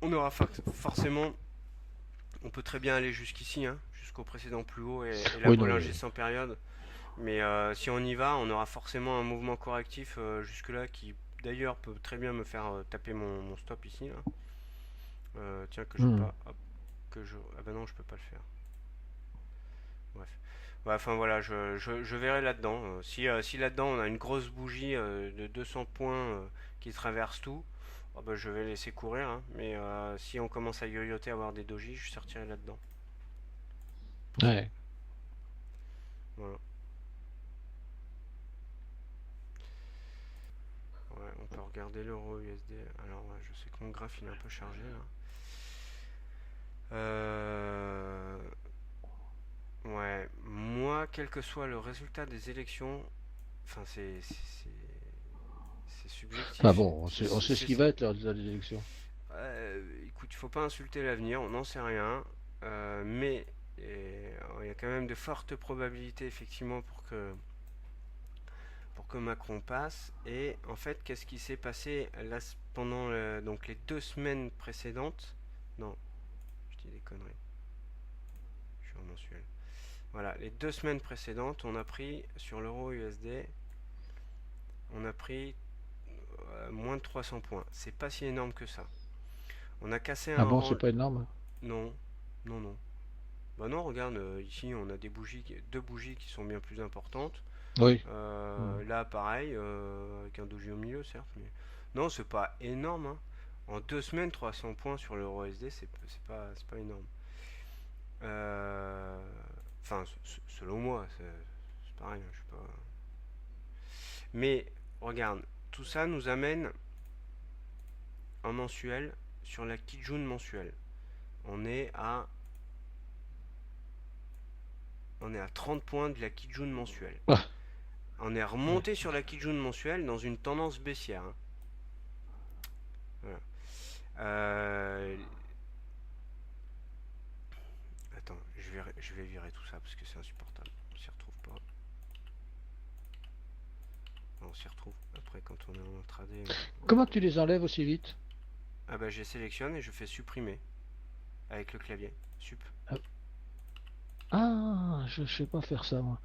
on aura forcément, on peut très bien aller jusqu'ici, hein, jusqu'au précédent plus haut et la Oui, non, Bollinger sans période. Mais si on y va, on aura forcément un mouvement correctif jusque-là qui d'ailleurs peut très bien me faire taper mon stop ici là. Tiens que j'ai hmm. pas. Hop, ah bah non, je peux pas le faire. Bref. Ouais, enfin voilà, je verrai là-dedans. Si là-dedans on a une grosse bougie de 200 points qui traverse tout, oh bah, je vais laisser courir, hein. Mais si on commence à yoyoter, avoir des dojis, je sortirai là-dedans. Ouais. Voilà. Ouais, on peut regarder l'euro USD. Alors ouais, je sais que mon graphe il est un peu chargé là. Euh, Ouais, moi, quel que soit le résultat des élections, enfin c'est Enfin subjectif. bon, on sait ce qui va être lors de l'élection. Écoute, il faut pas insulter l'avenir, on n'en sait rien, mais il y a quand même de fortes probabilités effectivement pour que Macron passe. Et en fait, qu'est-ce qui s'est passé là, pendant donc les 2 semaines précédentes? Non, je dis des conneries. Je suis en mensuel. Voilà, les 2 semaines précédentes, on a pris sur l'euro USD, on a pris moins de 300 points. C'est pas si énorme que ça. On a cassé Ah un bon, rang. c'est pas énorme? Non, non, non. Bah non, regarde, ici on a deux bougies qui sont bien plus importantes. Oui. Hmm. Là, pareil, avec un doji au milieu, certes, mais non, c'est pas énorme, hein. En 2 semaines, 300 points sur l'euro SD, c'est pas énorme. Euh, Enfin, selon moi, c'est pareil, hein, je sais pas. Mais regarde, tout ça nous amène en mensuel sur la Kijun mensuelle. On est à on est à 30 points de la Kijun mensuelle. Ah, On est ouais. remonté sur la Kijun mensuelle dans une tendance baissière, hein. Voilà. Euh, Attends, je vais virer tout ça parce que c'est insupportable. On s'y retrouve pas. On s'y retrouve après quand on est en intraday. Comment tu les enlèves aussi vite? Ah bah je sélectionne et je fais supprimer avec le clavier. Sup. Ah, ah, je sais pas faire ça, moi.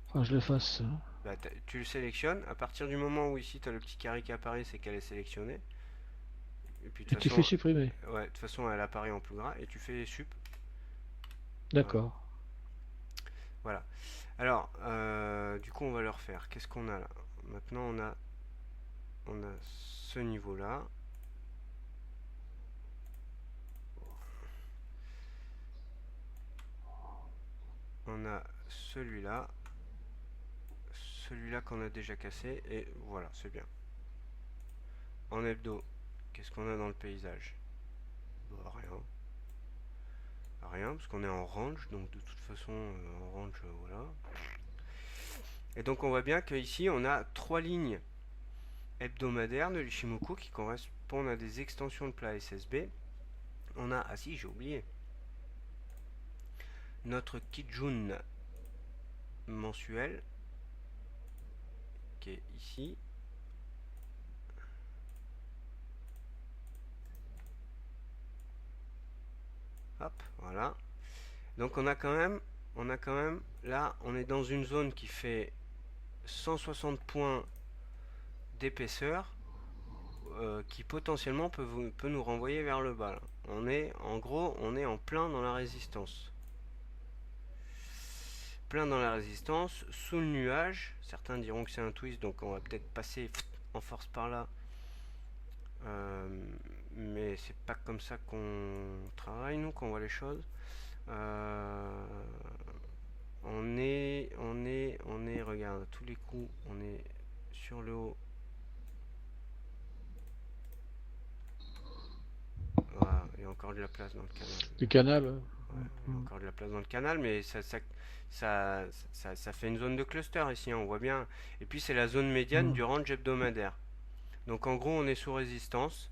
Enfin, je le fasse. Bah, tu le sélectionnes. À partir du moment où ici tu as le petit carré qui apparaît, c'est qu'elle est sélectionnée. Et puis de Et toute tu fais façon, supprimer. ouais, de toute façon elle apparaît en plus gras et tu fais sup. Voilà. D'accord. Voilà. Alors, du coup, on va le refaire. Qu'est-ce qu'on a là? Maintenant, on a ce niveau-là. On a celui-là. Celui-là qu'on a déjà cassé. Et voilà, c'est bien. En hebdo, qu'est-ce qu'on a dans le paysage? Bah, rien. Rien, parce qu'on est en range. Donc, de toute façon, en range, voilà. Et donc, on voit bien qu'ici, on a trois lignes hebdomadaires de l'Ishimoku qui correspondent à des extensions de plat SSB. On a, ah si, j'ai oublié, notre Kijun mensuel qui est ici. Hop, voilà. Donc on a quand même, là, on est dans une zone qui fait 160 points d'épaisseur, qui potentiellement peut nous renvoyer vers le bas, là. En gros, on est en plein dans la résistance. Plein dans la résistance, sous le nuage. Certains diront que c'est un twist, donc on va peut-être passer en force par là. Euh, mais c'est pas comme ça qu'on travaille, nous, qu'on voit les choses. Euh, regarde, à tous les coups, on est sur le haut. Voilà, il y a encore de la place dans le canal. Du canal. Ouais, il y a encore de la place dans le canal, mais ça fait une zone de cluster ici, hein, on voit bien. Et puis c'est la zone médiane Hmm. du range hebdomadaire. Donc en gros, on est sous résistance.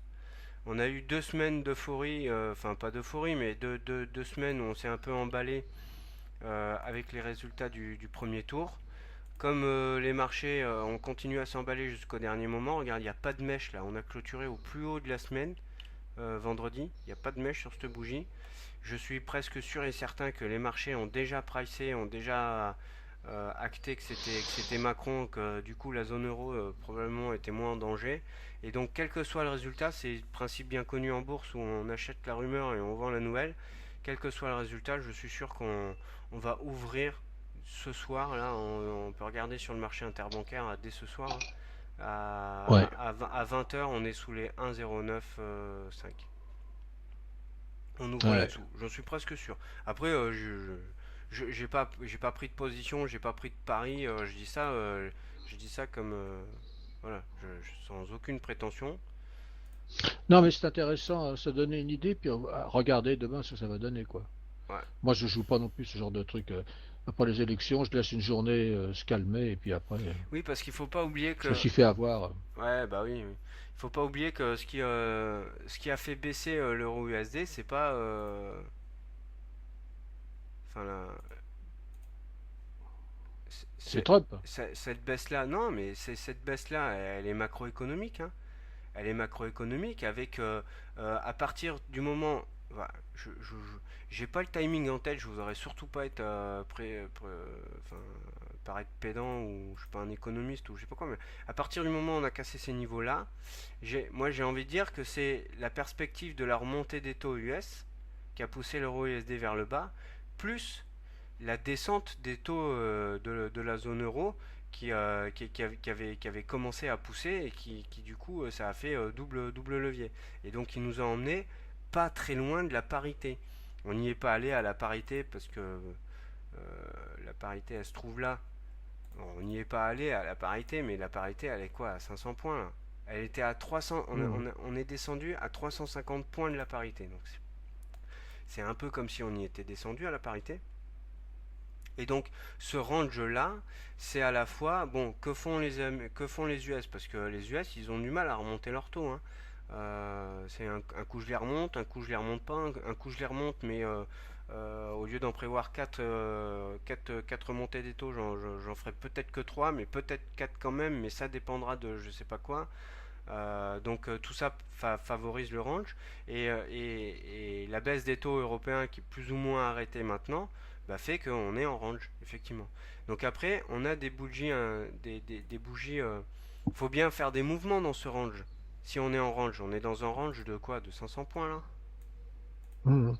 On a eu 2 semaines d'euphorie, enfin pas d'euphorie, mais deux semaines où on s'est un peu emballé avec les résultats du premier tour. Comme les marchés ont continué à s'emballer jusqu'au dernier moment, regarde, il n'y a pas de mèche là. On a clôturé au plus haut de la semaine, vendredi. Il n'y a pas de mèche sur cette bougie. Je suis presque sûr et certain que les marchés ont déjà pricé, ont déjà acté que c'était Macron, que du coup la zone euro probablement était moins en danger. Et donc quel que soit le résultat, c'est le principe bien connu en bourse où on achète la rumeur et on vend la nouvelle. Quel que soit le résultat, je suis sûr qu'on va ouvrir ce soir. Là, on peut regarder sur le marché interbancaire dès ce soir. Hein, Ouais. à 20h, on est sous les 1,09,5. On ouvre Ouais. là-dessous, j'en suis presque sûr. Après, j'ai pas pris de position, j'ai pas pris de pari. Je dis ça comme voilà, sans aucune prétention. Non, mais c'est intéressant à se donner une idée, puis à regarder demain ce que ça va donner, quoi. Ouais. Moi, je joue pas non plus ce genre de truc. Après les élections, je laisse une journée se calmer, et puis après, Oui, parce qu'il faut pas oublier je me que suis fait avoir. ouais, bah oui, oui. Il faut pas oublier que ce qui a fait baisser l'euro USD, c'est pas enfin C'est Trump. cette baisse-là. Non, mais cette baisse-là, elle est macroéconomique. Hein. Elle est macroéconomique avec à partir du moment voilà, j'ai pas le timing en tête, je voudrais surtout pas être enfin, paraître pédant ou je suis pas un économiste ou je sais pas quoi, mais à partir du moment où on a cassé ces niveaux là, moi j'ai envie de dire que c'est la perspective de la remontée des taux US qui a poussé l'euro USD vers le bas, plus la descente des taux de la zone euro qui avait commencé à pousser et qui du coup ça a fait double levier. Et donc il nous a emmené pas très loin de la parité. On n'y est pas allé à la parité parce que la parité elle se trouve là. Bon, on n'y est pas allé à la parité, mais la parité elle est quoi à 500 points là. Elle était à 300, Hmm. on est descendu à 350 points de la parité. Donc c'est un peu comme si on y était descendu à la parité. Et donc, ce range-là, c'est à la fois, bon, que font les US? Parce que les US, ils ont du mal à remonter leur taux. Hein. C'est un coup je les remonte, un coup je les remonte pas, un coup je les remonte, mais au lieu d'en prévoir 4 remontées des taux, j'en ferai peut-être que 3 mais peut-être 4 quand même, mais ça dépendra de je sais pas quoi. Donc tout ça favorise le range et la baisse des taux européens qui est plus ou moins arrêtée maintenant bah, fait qu'on est en range effectivement. Donc après on a des bougies, des bougies. Faut bien faire des mouvements dans ce range. Si on est en range, on est dans un range de quoi? De 500 points là. Hmm.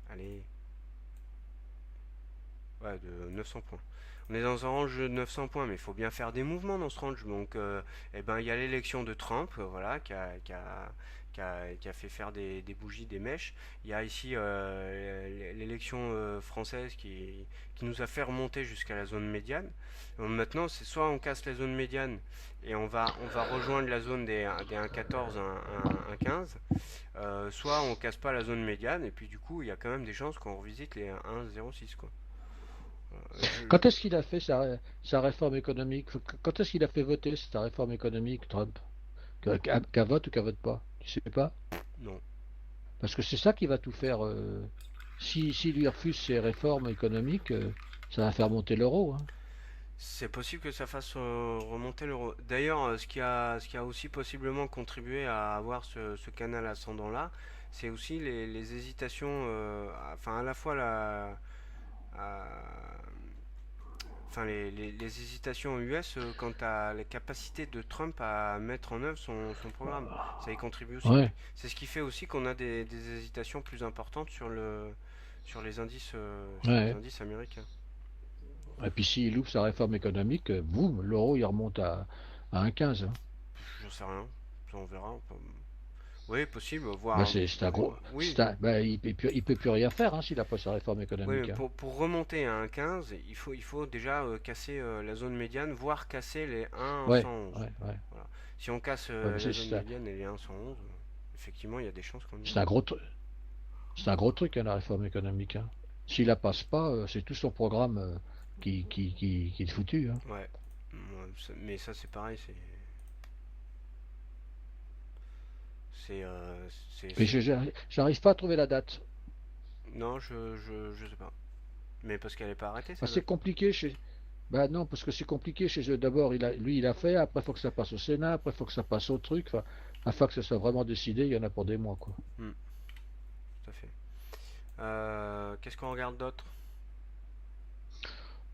Allez, ouais, de 900 points. On est dans un range de 900 points, mais il faut bien faire des mouvements dans ce range. Donc, eh ben, il y a l'élection de Trump, voilà, qui a fait faire des bougies, des mèches. Il y a ici l'élection française qui nous a fait remonter jusqu'à la zone médiane. Donc, maintenant, c'est soit on casse la zone médiane et on va rejoindre la zone des 1,14, 1,15, soit on casse pas la zone médiane et puis du coup, il y a quand même des chances qu'on revisite les 1,06 quoi. Quand est-ce qu'il a fait sa réforme économique? Quand est-ce qu'il a fait voter sa réforme économique, Trump? Qu'à vote ou qu'à vote pas? Tu sais pas? Non. Parce que c'est ça qui va tout faire. S'il lui refuse ses réformes économiques, ça va faire monter l'euro, hein. C'est possible que ça fasse remonter l'euro. D'ailleurs, ce qui a aussi possiblement contribué à avoir ce canal ascendant-là, c'est aussi les hésitations, enfin à la fois à- enfin les hésitations US quant à la capacité de Trump à mettre en œuvre son programme. Ça y contribue aussi. Ouais, C'est ce qui fait aussi qu'on a des hésitations plus importantes sur les ouais. indices américains. Et puis s'il loupe sa réforme économique, boum, l'euro il remonte à 1,15, hein. J'en sais rien. Ça, on verra. Oui, possible, Ben voire. c'est un gros. Oui, Ben, il peut plus rien faire, hein, s'il n'a pas sa réforme oui, mais économique, hein. pour remonter à 1,15, il faut déjà casser la zone médiane, voire casser les Ouais, 1,111. ouais, ouais. Voilà. Si on casse Ouais, ben la zone c'est médiane et les 1,111, effectivement, il y a des chances qu'on y c'est un aille. gros, c'est un gros truc, hein, la réforme économique, hein. S'il la passe pas, c'est tout son programme qui est foutu, hein. Ouais. Mais ça, c'est pareil. C'est, Mais j'arrive pas à trouver la date. Non, je sais pas. Mais parce qu'elle est pas arrêtée, Bah, celle-là. c'est compliqué chez. Bah non, parce que c'est compliqué chez eux. D'abord, lui, il a fait, après, il faut que ça passe au Sénat, après, il faut que ça passe au truc. Enfin, afin que ça soit vraiment décidé, il y en a pour des mois, quoi. Hmm, tout à fait. Qu'est-ce qu'on regarde d'autre?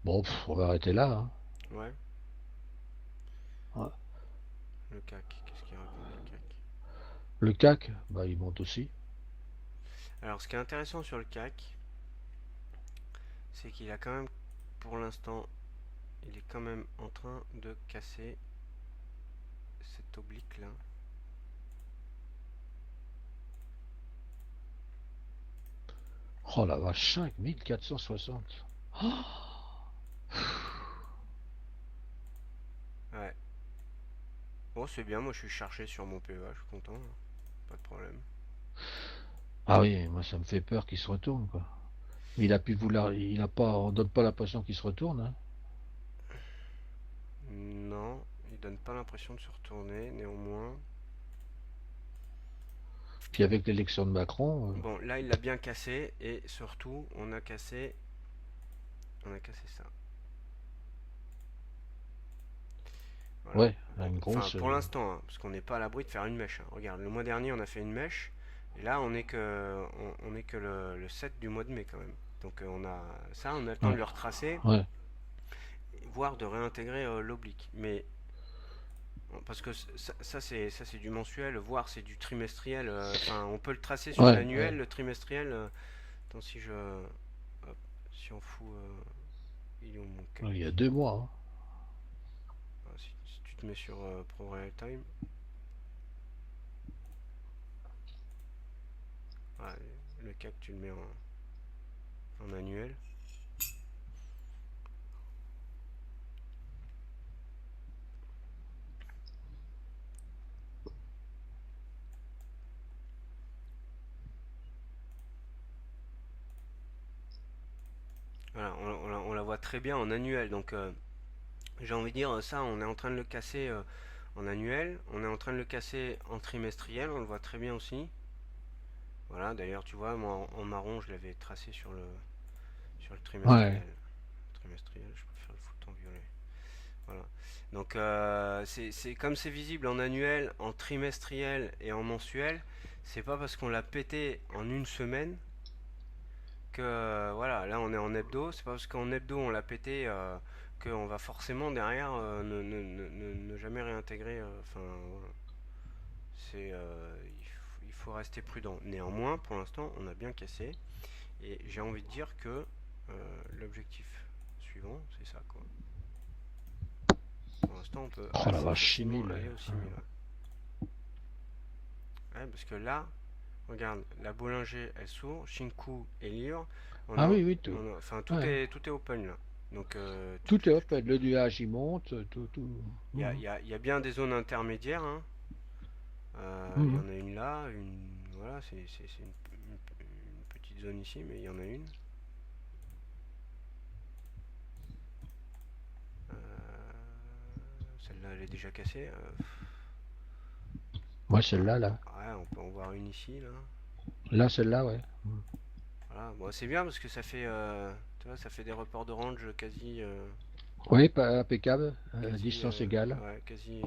Bon, on va arrêter là, hein. Ouais, Ouais. le CAC. Qu'est-ce qu'il raconte le CAC? Le CAC, bah, il monte aussi. Alors, ce qui est intéressant sur le CAC, c'est qu'il a quand même, pour l'instant, il est quand même en train de casser cette oblique-là. Oh la vache, 5460. Ouais. Bon, c'est bien, moi je suis chargé sur mon PEA, je suis content, hein. Pas de problème. Ah oui, moi, ça me fait peur qu'il se retourne, quoi. Mais il a pu vouloir, il a pas, on donne pas l'impression qu'il se retourne, hein. Non, il donne pas l'impression de se retourner, néanmoins. Puis avec l'élection de Macron, Bon, là il l'a bien cassé, et surtout, on a cassé ça. Voilà. ouais, Bon, une enfin grosse. pour l'instant, hein, parce qu'on n'est pas à l'abri de faire une mèche, hein. Regarde, le mois dernier on a fait une mèche, et là on est que le 7 du mois de mai quand même. Donc on a le temps de Ouais, le retracer, ouais, voire de réintégrer l'oblique. Mais parce que ça c'est du mensuel, voire c'est du trimestriel. Enfin, on peut le tracer sur ouais, ouais. l'annuel, le trimestriel. Attends, hop, si on fout, il est où mon CAC? Ouais, il y a 2 mois, hein. Ah, si tu te mets sur Pro Real Time, ah, le CAC tu le mets en annuel. Voilà, on la voit très bien en annuel. Donc j'ai envie de dire ça, on est en train de le casser en annuel, on est en train de le casser en trimestriel, on le voit très bien aussi. Voilà, d'ailleurs tu vois, moi en marron je l'avais tracé sur le Ouais, trimestriel. Trimestriel, je peux faire le foot en violet. Voilà. Donc comme c'est visible en annuel, en trimestriel et en mensuel, c'est pas parce qu'on l'a pété en une semaine que voilà, là on est en hebdo, c'est pas parce qu'en hebdo on l'a pété qu'on va forcément derrière ne jamais réintégrer. Enfin, voilà. Il faut rester prudent. Néanmoins, pour l'instant, on a bien cassé et j'ai envie de dire que l'objectif suivant, c'est ça quoi. Pour l'instant, on peut oh la assez vache, six facilement mille. aller au 6000. Ouais, parce que là, regarde, la Bollinger elle s'ouvre, Shinku est libre, Ah oui, oui, tout. enfin Ouais. tout est open là. Donc Tout est open, le nuage il monte, tout, tout. Mhm. il y a bien des zones intermédiaires, hein. Il y Mhm. en a une là, voilà, c'est une petite zone ici, mais il y en a une. Celle-là elle est déjà cassée. Ouais, celle-là, là. Ouais, on peut en voir une ici là. Là, celle-là, ouais. Mhm. Voilà, bon, c'est bien parce que ça fait, tu vois, ça fait des reports de range quasi, Oui, pas impeccable, quasi, distance égale. ouais, quasi.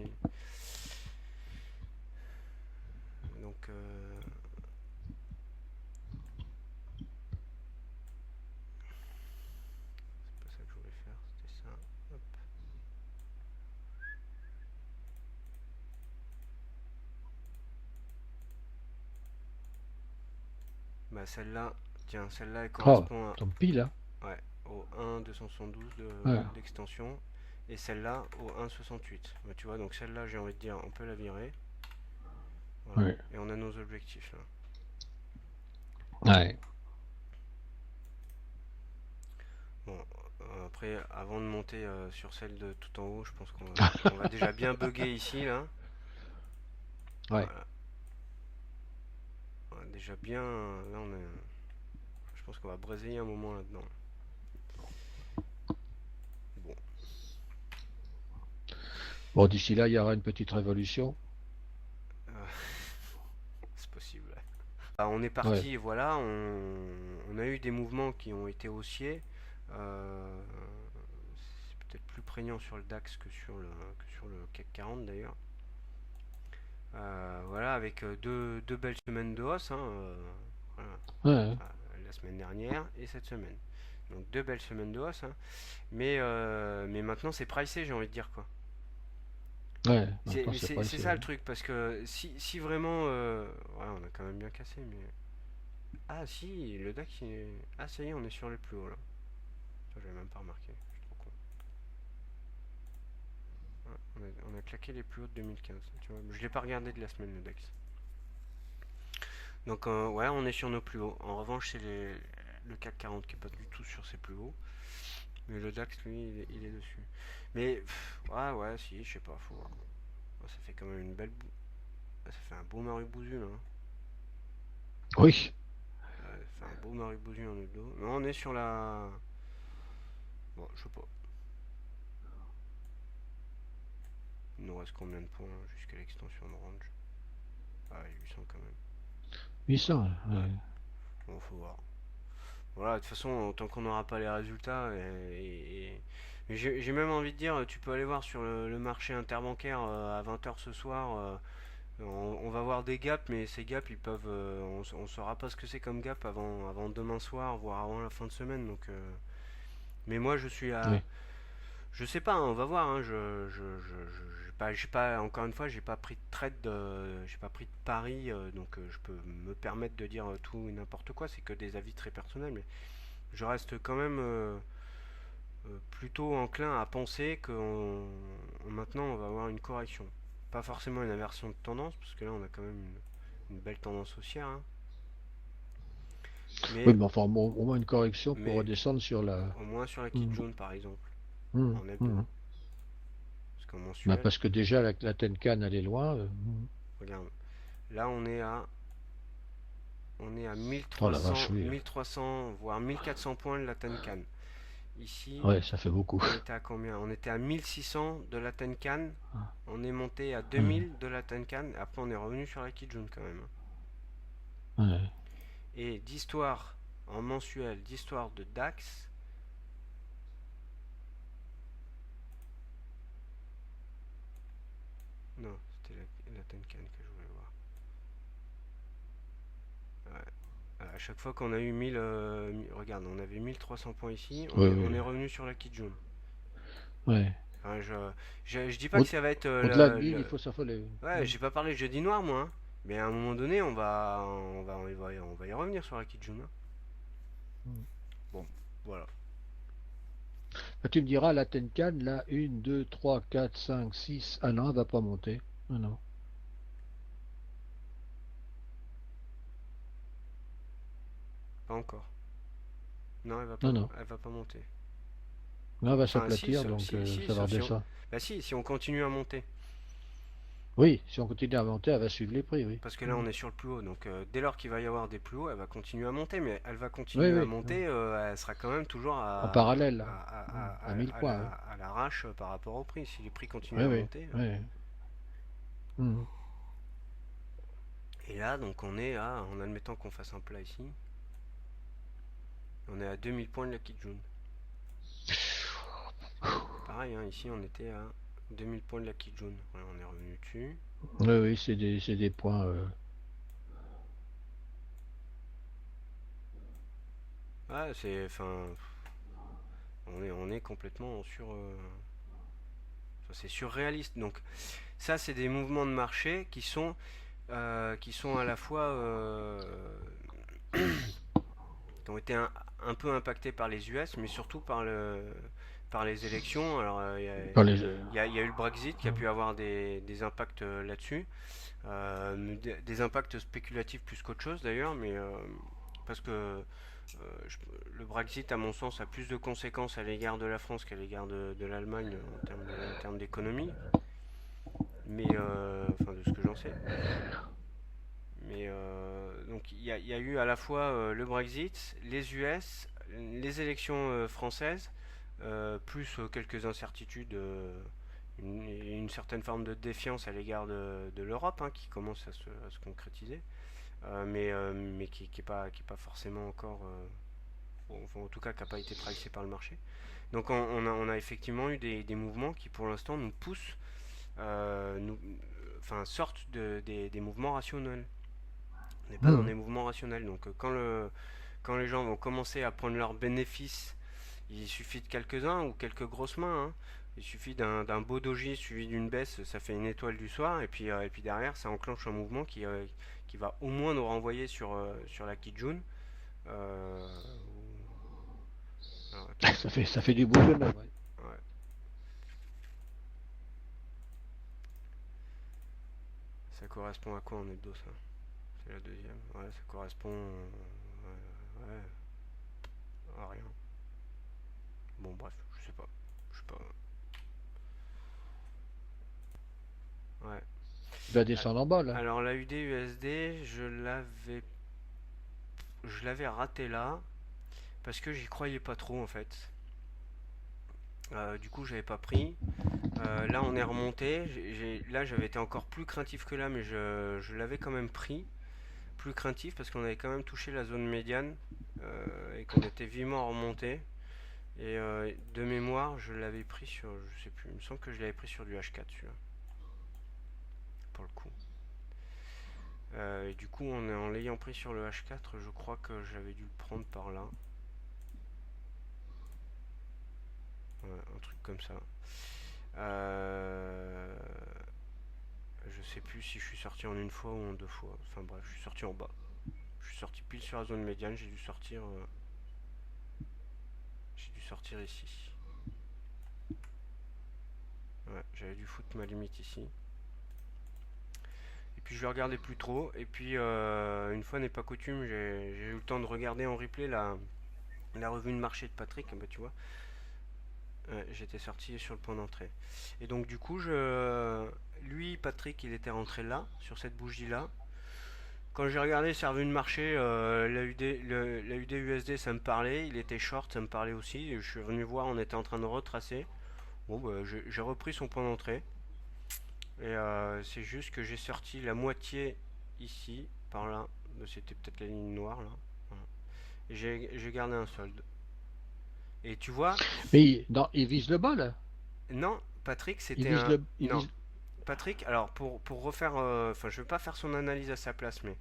Donc, c'est pas ça que je voulais faire, c'était ça. Hop. Bah celle-là, tiens, celle-là elle Oh, correspond tombe pile, hein. ouais, au 1,272 Ouais, d'extension et celle-là au 1,68. Bah, tu vois, donc celle-là, j'ai envie de dire, on peut la virer. Voilà. ouais, Et on a nos objectifs là. ouais. Bon, après, avant de monter sur celle de tout en haut, je pense qu'on va déjà bien bugger ici là. Ouais. Voilà. On va déjà bien. Là, je pense qu'on va braiser un moment là-dedans. Bon. Bon, d'ici là, il y aura une petite révolution. Euh, Bah, on est Ouais, parti, voilà, on a eu des mouvements qui ont été haussiers. Euh, c'est peut-être plus prégnant sur le DAX que sur le CAC 40 d'ailleurs. Voilà, avec deux belles semaines de hausse, hein, voilà, ouais, la semaine dernière et cette semaine. Donc deux belles semaines de hausse, hein. Mais maintenant c'est pricé, j'ai envie de dire quoi. ouais. Maintenant, c'est pas C'est essayé. ça le truc, parce que si vraiment... ouais, on a quand même bien cassé, mais... Ah si, le DAX, ah ça y est, on est sur les plus hauts là. Ça, j'avais même pas remarqué, je suis trop con. Ouais, on a claqué les plus hauts de 2015, tu vois. Je l'ai pas regardé de la semaine, le DAX. Donc ouais, on est sur nos plus hauts. En revanche, c'est le CAC 40 qui est pas du tout sur ses plus hauts. Mais le DAX, lui, il est dessus. Mais ouais, ouais, si, je sais pas, faut voir. Oh, ça fait quand même une belle... Ça fait un beau Maru-Bouzu là, hein. Oui. Ça fait un beau Maru-Bouzu en dos. Mais on est sur la... Bon, je sais pas. Il nous reste combien de points jusqu'à l'extension de range? Ah, 800 quand même. 800. Ouais, Ouais. bon, faut voir. Voilà, de toute façon, tant qu'on n'aura pas les résultats, mais j'ai même envie de dire, tu peux aller voir sur le marché interbancaire à 20 h ce soir, on va voir des gaps, mais ces gaps, ils peuvent, on saura pas ce que c'est comme gap avant demain soir, voire avant la fin de semaine. Donc, mais moi, je suis à, Oui. je sais pas, hein, on va voir, hein, j'ai pas, encore une fois, j'ai pas pris de trade, j'ai pas pris de pari, donc je peux me permettre de dire tout et n'importe quoi. C'est que des avis très personnels, mais je reste quand même plutôt enclin à penser que maintenant on va avoir une correction. Pas forcément une inversion de tendance, parce que là on a quand même une belle tendance haussière, hein. Oui, mais, mais enfin, bon, au moins une correction pour mais redescendre sur la. au moins sur la kit Mhm. jaune par exemple, Mhm. en hebdo. Mhm. Parce qu'en Bah, mensuel, parce que déjà, la Tenkan, elle est loin. Mhm. regarde, là on est à Oh la vache, 1300, oui. 1300 voire 1400 points de la Tenkan. Ici, Ouais, ça fait beaucoup. on était à combien? On était à 1600 de la Tenkan. On est monté à Ouais, 2000 de la Tenkan. Après, on est revenu sur la Kijun quand même. ouais. Et d'histoire en mensuel, d'histoire de DAX. Non, c'était la Tenkan que je voulais voir. Ouais. À chaque fois qu'on a eu 1000, regarde, on avait 1300 points ici, Oui, on oui. est revenu sur la Kijun. Ouais. Enfin, je dis pas Au- que ça va être Au-delà de 1000, il faut s'affoler. Ouais, Mhm. j'ai pas parlé de jeudi noir moi, hein. Mais à un moment donné, on va y revenir sur la Kijun, hein. Mhm. Bon, voilà. Bah, tu me diras, la Tenkan, là, 1, 2, 3, 4, 5, 6. Ah non, elle va pas monter. Ah non. Pas encore. Non, Non, non. elle va pas monter. Là, elle va Enfin, s'aplatir, donc si, ça va sauf si on... redescendre. Bah si on continue à monter. Oui, si on continue à monter, elle va suivre les prix, oui. Parce que là, Mhm. on est sur le plus haut. Donc, dès lors qu'il va y avoir des plus hauts, elle va continuer à monter. Mais elle va Oui, continuer à oui. Mhm. monter. Elle sera quand même toujours En parallèle, là. À 1000 à points, oui. à l'arrache par rapport au prix. Si les prix continuent Oui, à oui. monter. Oui. Mhm. Et là, donc, en admettant qu'on fasse un plat ici, on est à 2000 points de la Kijun. Pareil, hein, ici, on était à 2000 points de la Kijun. Voilà, on est revenu dessus. Oui, oui, c'est des points. Ah, c'est. Enfin, on est complètement sur. Enfin, c'est surréaliste. Donc, ça, c'est des mouvements de marché qui sont à la fois qui ont été un peu impactés par les US, mais surtout par les élections. Alors, Dans les, il y a eu le Brexit qui a pu avoir des impacts là-dessus, des impacts spéculatifs plus qu'autre chose d'ailleurs, mais parce que je- le Brexit, à mon sens, a plus de conséquences à l'égard de la France qu'à l'égard de l'Allemagne en termes d'économie, mais enfin de ce que j'en sais. Mais donc il y a eu à la fois le Brexit, les US, les élections françaises, plus quelques incertitudes, une certaine forme de défiance à l'égard de l'Europe, hein, qui commence à se concrétiser. mais qui est pas forcément encore, enfin, en tout cas qui n'a pas été pricé par le marché. Donc on a effectivement eu des mouvements qui pour l'instant nous poussent, enfin sortent des mouvements rationnels. On n'est pas dans Hmm. des mouvements rationnels. Donc quand les gens vont commencer à prendre leurs bénéfices, il suffit de quelques-uns ou quelques grosses mains, hein. Il suffit d'un beau doji suivi d'une baisse, ça fait une étoile du soir, et puis derrière, ça enclenche un mouvement qui va au moins nous renvoyer sur la Kijun. Euh, alors, attends, Ça fait du boulot, ouais. ouais, ça correspond à quoi en hebdo ça? C'est la deuxième. Ouais, ça correspond ouais, à rien. Bon, bref, je sais pas. Je sais pas. Ouais. Il va descendre en bas, là. Alors la UD USD, je l'avais raté là parce que j'y croyais pas trop en fait. Du coup, j'avais pas pris. Là, on est remonté. Là, j'avais été encore plus craintif que là, mais je l'avais quand même pris. Plus craintif parce qu'on avait quand même touché la zone médiane et qu'on était vivement remonté. Et de mémoire, je l'avais pris sur, je sais plus, il me semble que je l'avais pris sur du H4 celui-là, pour le coup. Et du coup, en l'ayant pris sur le H4, je crois que j'avais dû le prendre par là. Ouais, un truc comme ça. Euh, je sais plus si je suis sorti en une fois ou en deux fois. Enfin bref, je suis sorti en bas. Je suis sorti pile sur la zone médiane, j'ai dû sortir ici. Ouais, j'avais dû foutre ma limite ici. Et puis je le regardais plus trop. Et puis une fois n'est pas coutume, j'ai eu le temps de regarder en replay la revue de marché de Patrick. Bah tu vois, j'étais sorti sur le point d'entrée. Et donc du coup, lui, Patrick, il était rentré là, sur cette bougie là. Quand j'ai regardé sa revue de marché, la UD USD ça me parlait, il était short, ça me parlait aussi. Je suis venu voir, on était en train de retracer. Bon, bah, j'ai repris son point d'entrée. Et c'est juste que j'ai sorti la moitié ici, par là. C'était peut-être la ligne noire là. Voilà. Et j'ai gardé un solde. Et tu vois, Mais non, il vise le bas, là. non, Patrick, Il c'était vise un. le. Il Non, vise... Patrick, alors pour refaire. Enfin, je ne vais pas faire son analyse à sa place, mais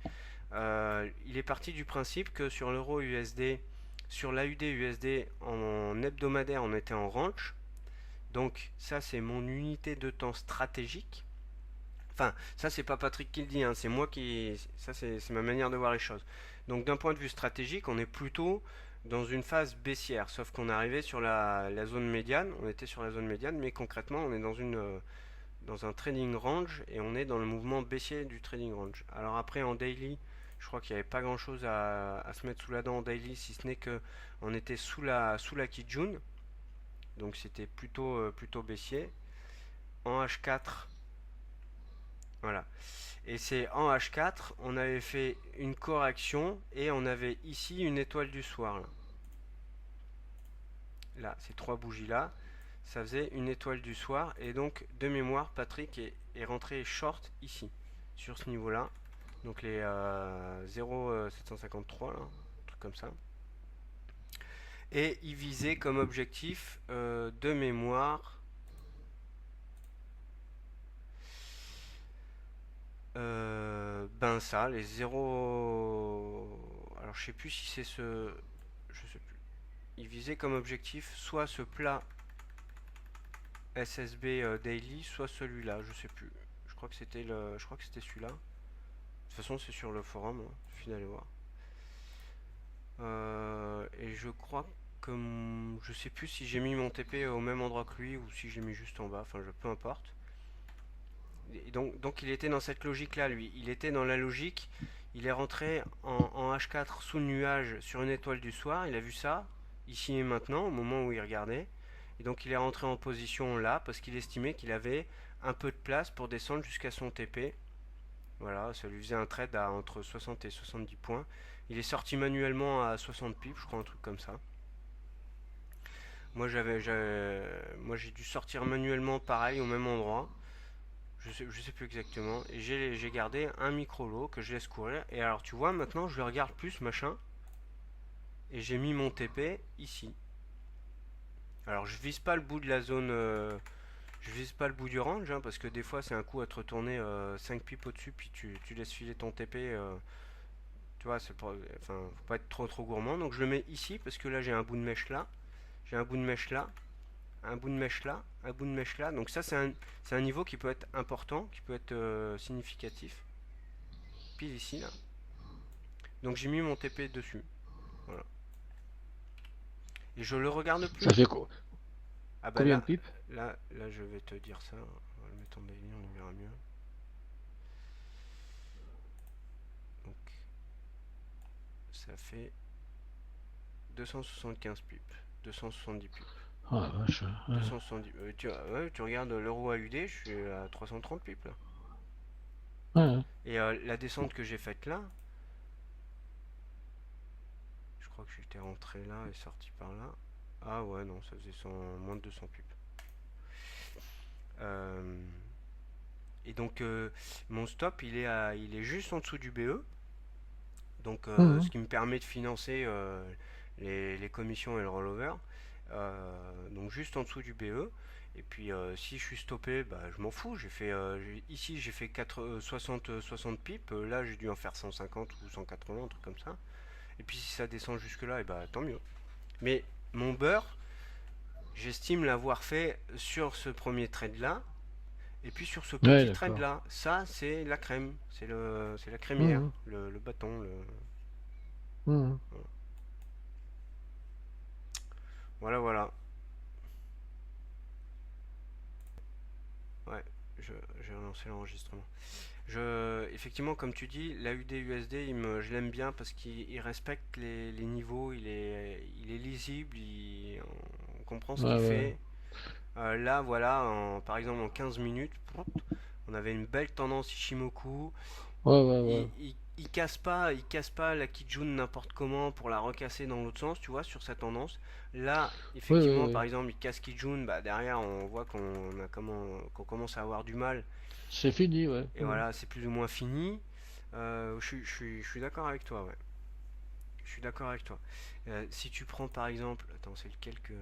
il est parti du principe que sur l'euro USD, sur l'AUD USD en hebdomadaire, on était en range. Donc, ça, c'est mon unité de temps stratégique. Enfin, ça, c'est pas Patrick qui le dit, hein, c'est moi qui. Ça, c'est ma manière de voir les choses. Donc, d'un point de vue stratégique, on est plutôt dans une phase baissière. Sauf qu'on est arrivé sur la zone médiane. On était sur la zone médiane, mais concrètement, on est dans un trading range et on est dans le mouvement baissier du trading range. Alors, après, en daily, je crois qu'il n'y avait pas grand chose à se mettre sous la dent en daily, si ce n'est que on était sous la Kijun. Donc, c'était plutôt baissier. En H4, voilà. Et c'est en H4, on avait fait une correction et on avait ici une étoile du soir. Là, ces trois bougies là, ça faisait une étoile du soir. Et donc, de mémoire, Patrick est rentré short ici, sur ce niveau-là. Donc les 0,753, là, un truc comme ça. Et il visait comme objectif de mémoire. Ben ça, les 0. Alors je sais plus si c'est ce. Je sais plus. Il visait comme objectif soit ce plat SSB Daily, soit celui-là, je sais plus. Je crois que c'était celui-là. De toute façon, c'est sur le forum, hein, suffit d'aller voir. Et je crois que je sais plus si j'ai mis mon TP au même endroit que lui ou si j'ai mis juste en bas. Enfin, peu importe. Et donc il était dans cette logique-là, lui. Il était dans la logique. Il est rentré en H4 sous le nuage sur une étoile du soir. Il a vu ça ici et maintenant, au moment où il regardait. Et donc il est rentré en position là parce qu'il estimait qu'il avait un peu de place pour descendre jusqu'à son TP. Voilà, ça lui faisait un trade à entre 60 et 70 points. Il est sorti manuellement à 60 pips, je crois, un truc comme ça. Moi, j'ai dû sortir manuellement pareil au même endroit. je sais plus exactement. Et j'ai gardé un micro lot que je laisse courir. Et alors tu vois, maintenant je le regarde plus, machin. Et j'ai mis mon TP ici. Alors je vise pas le bout de la zone. Je vise pas le bout du range, hein, parce que des fois c'est un coup à te retourner 5 pipes au-dessus, puis tu laisses filer ton TP. Tu vois, enfin, faut pas être trop gourmand. Donc je le mets ici, parce que là j'ai un bout de mèche là. J'ai un bout de mèche là. Un bout de mèche là. Un bout de mèche là. Donc ça c'est un niveau qui peut être important, qui peut être significatif. Pile ici là. Donc j'ai mis mon TP dessus. Voilà. Et je le regarde Ça plus. fait Ah bah combien de là, pipes? là je vais te dire ça. On va le mettre en daily, on y verra mieux. Donc ça fait 275 pipes. 270 pipes. Ah la vache. Ouais. 270. Ouais, tu regardes l'euro AUD, je suis à 330 pipes là. Ouais. Et la descente que j'ai faite là, je crois que j'étais rentré là et sorti par là. Ah ouais, non, ça faisait moins de 200 pipes. Euh, et donc mon stop, il est juste en dessous du BE. Donc ce Mhm. qui me permet de financer les commissions et le rollover. Donc juste en dessous du BE. Et puis si je suis stoppé, bah, je m'en fous. Ici j'ai fait 60 pipes. Là j'ai dû en faire 150 ou 180, un truc comme ça. Et puis si ça descend jusque là, et bah tant mieux. Mais mon beurre, j'estime l'avoir fait sur ce premier trade là. Et puis sur ce Ouais, petit trade d'accord. là, ça c'est la crème, c'est la crémière, Mhm. le bâton, Mhm. voilà voilà. Ouais, je, j'ai relancé l'enregistrement. Effectivement, comme tu dis, l'AUD USD, je l'aime bien parce qu'il respecte les niveaux, il est lisible, on comprend ce qu'il Ouais, ouais. fait. Là, voilà, par exemple, en 15 minutes, on avait une belle tendance Ishimoku. Ouais, ouais, ouais. Il casse pas la Kijun n'importe comment pour la recasser dans l'autre sens, tu vois, sur sa tendance. Là, Oui, effectivement, oui, par oui. exemple, il casse Kijun, bah derrière, on voit qu'on commence à avoir du mal. C'est fini, ouais. Et Mhm. voilà, c'est plus ou moins fini. Je suis d'accord avec toi, ouais. Je suis d'accord avec toi. Si tu prends par exemple, attends, c'est lequel que,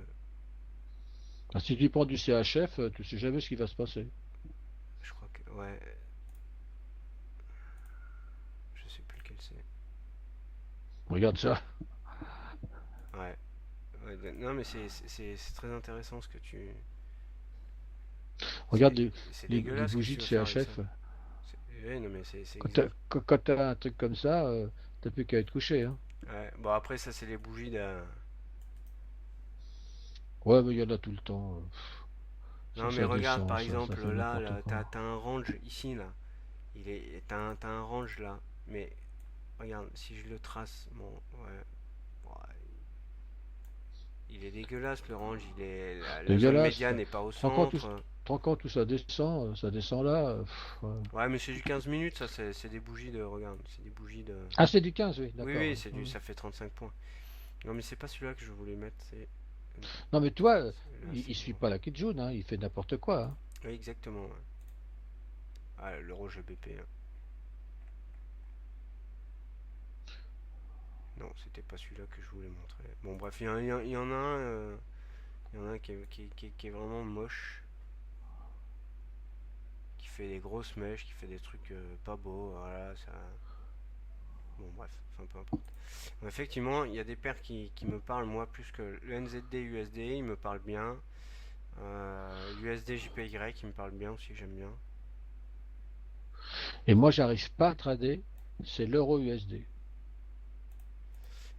Ah, si tu prends du CHF, tu sais jamais ce qui va se passer. je crois que, ouais, je sais plus lequel c'est. Regarde ça. Ouais, ouais, non mais c'est très intéressant ce que tu, Regarde c'est les dégueulasse ce que bougies tu de veux faire avec ça. CHF. Ouais, non mais c'est Quand exact. t'as un truc comme ça, t'as plus qu'à être couché, hein. Ouais, bon après ça c'est les bougies de. Ouais, mais il y en a tout le temps. Non mais Ça regarde descend, par ça exemple fait n'importe là, quoi. t'as un range ici là. T'as un range là. Mais regarde, si je le trace, bon, ouais, ouais, il est dégueulasse le range. La zone Dégueulasse. médiane n'est pas au Tu te rends compte centre. où ça descend là. Ouais. Ouais, mais c'est du 15 minutes, ça, c'est des bougies de. Regarde, c'est des bougies de. Ah, c'est du 15, oui, Oui, d'accord. oui, Ouais. Ouais. ça fait 35 points. Non, mais c'est pas celui-là que je voulais mettre, c'est. Non, mais toi, Là, c'est il bon. suit pas la Kijun, hein, il fait n'importe quoi, hein. Oui, exactement, ouais. Ah, l'euro GBP, hein. Non, c'était pas celui-là que je voulais montrer. Bon, bref, il y en a un. Il y en a un qui est vraiment moche. Qui fait des grosses mèches, qui fait des trucs pas beaux. Voilà, ça. Bon, bref, enfin peu importe. Bon, effectivement, il y a des paires qui me parlent, moi, plus que le NZD USD, il me parle bien. USD JPY, il me parle bien aussi, j'aime bien. Et moi, j'arrive pas à trader, c'est l'euro USD.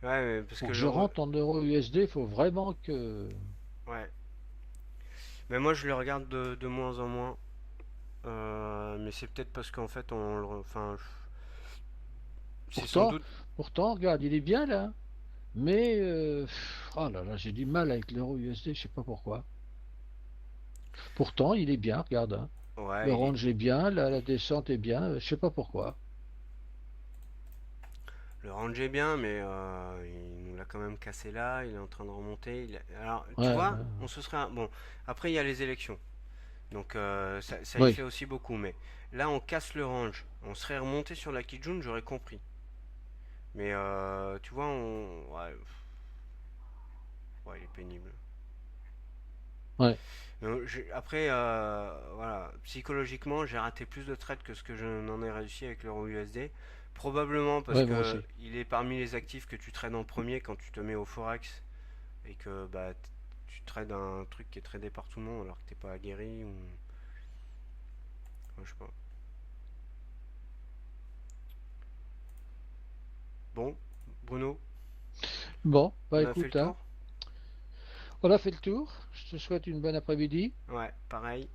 Ouais, mais parce Pour que que je rentre en euro USD, il faut vraiment que. Ouais. Mais moi, je le regarde de moins en moins. Mais c'est peut-être parce qu'en fait, enfin, c'est sans Pourtant, doute. pourtant, regarde, il est bien là. Mais, oh là là, j'ai du mal avec l'euro USD, je sais pas pourquoi. Pourtant, il est bien, regarde, hein. Le Ouais, range est bien, la descente est bien, je sais pas pourquoi. le range est bien, mais il nous l'a quand même cassé là. Il est en train de remonter. Alors, Ouais, tu vois, ouais. on se serait. Bon, après, il y a les élections. Donc ça y Oui, fait aussi beaucoup. Mais là, on casse le range. On serait remonté sur la Kijun, j'aurais compris. Mais tu vois, ouais, ouais, il est pénible. ouais, Après, voilà, psychologiquement, j'ai raté plus de trades que ce que je n'en ai réussi avec l'euro USD. Probablement parce ouais, moi que aussi. il est parmi les actifs que tu trades en premier quand tu te mets au Forex et que bah, tu trades un truc qui est tradé par tout le monde alors que t'es pas aguerri ou je sais pas. Bon, Bruno, Bon, bah on a fait le écoute, hein, tour? on a fait le tour. Je te souhaite une bonne après-midi. Ouais, pareil.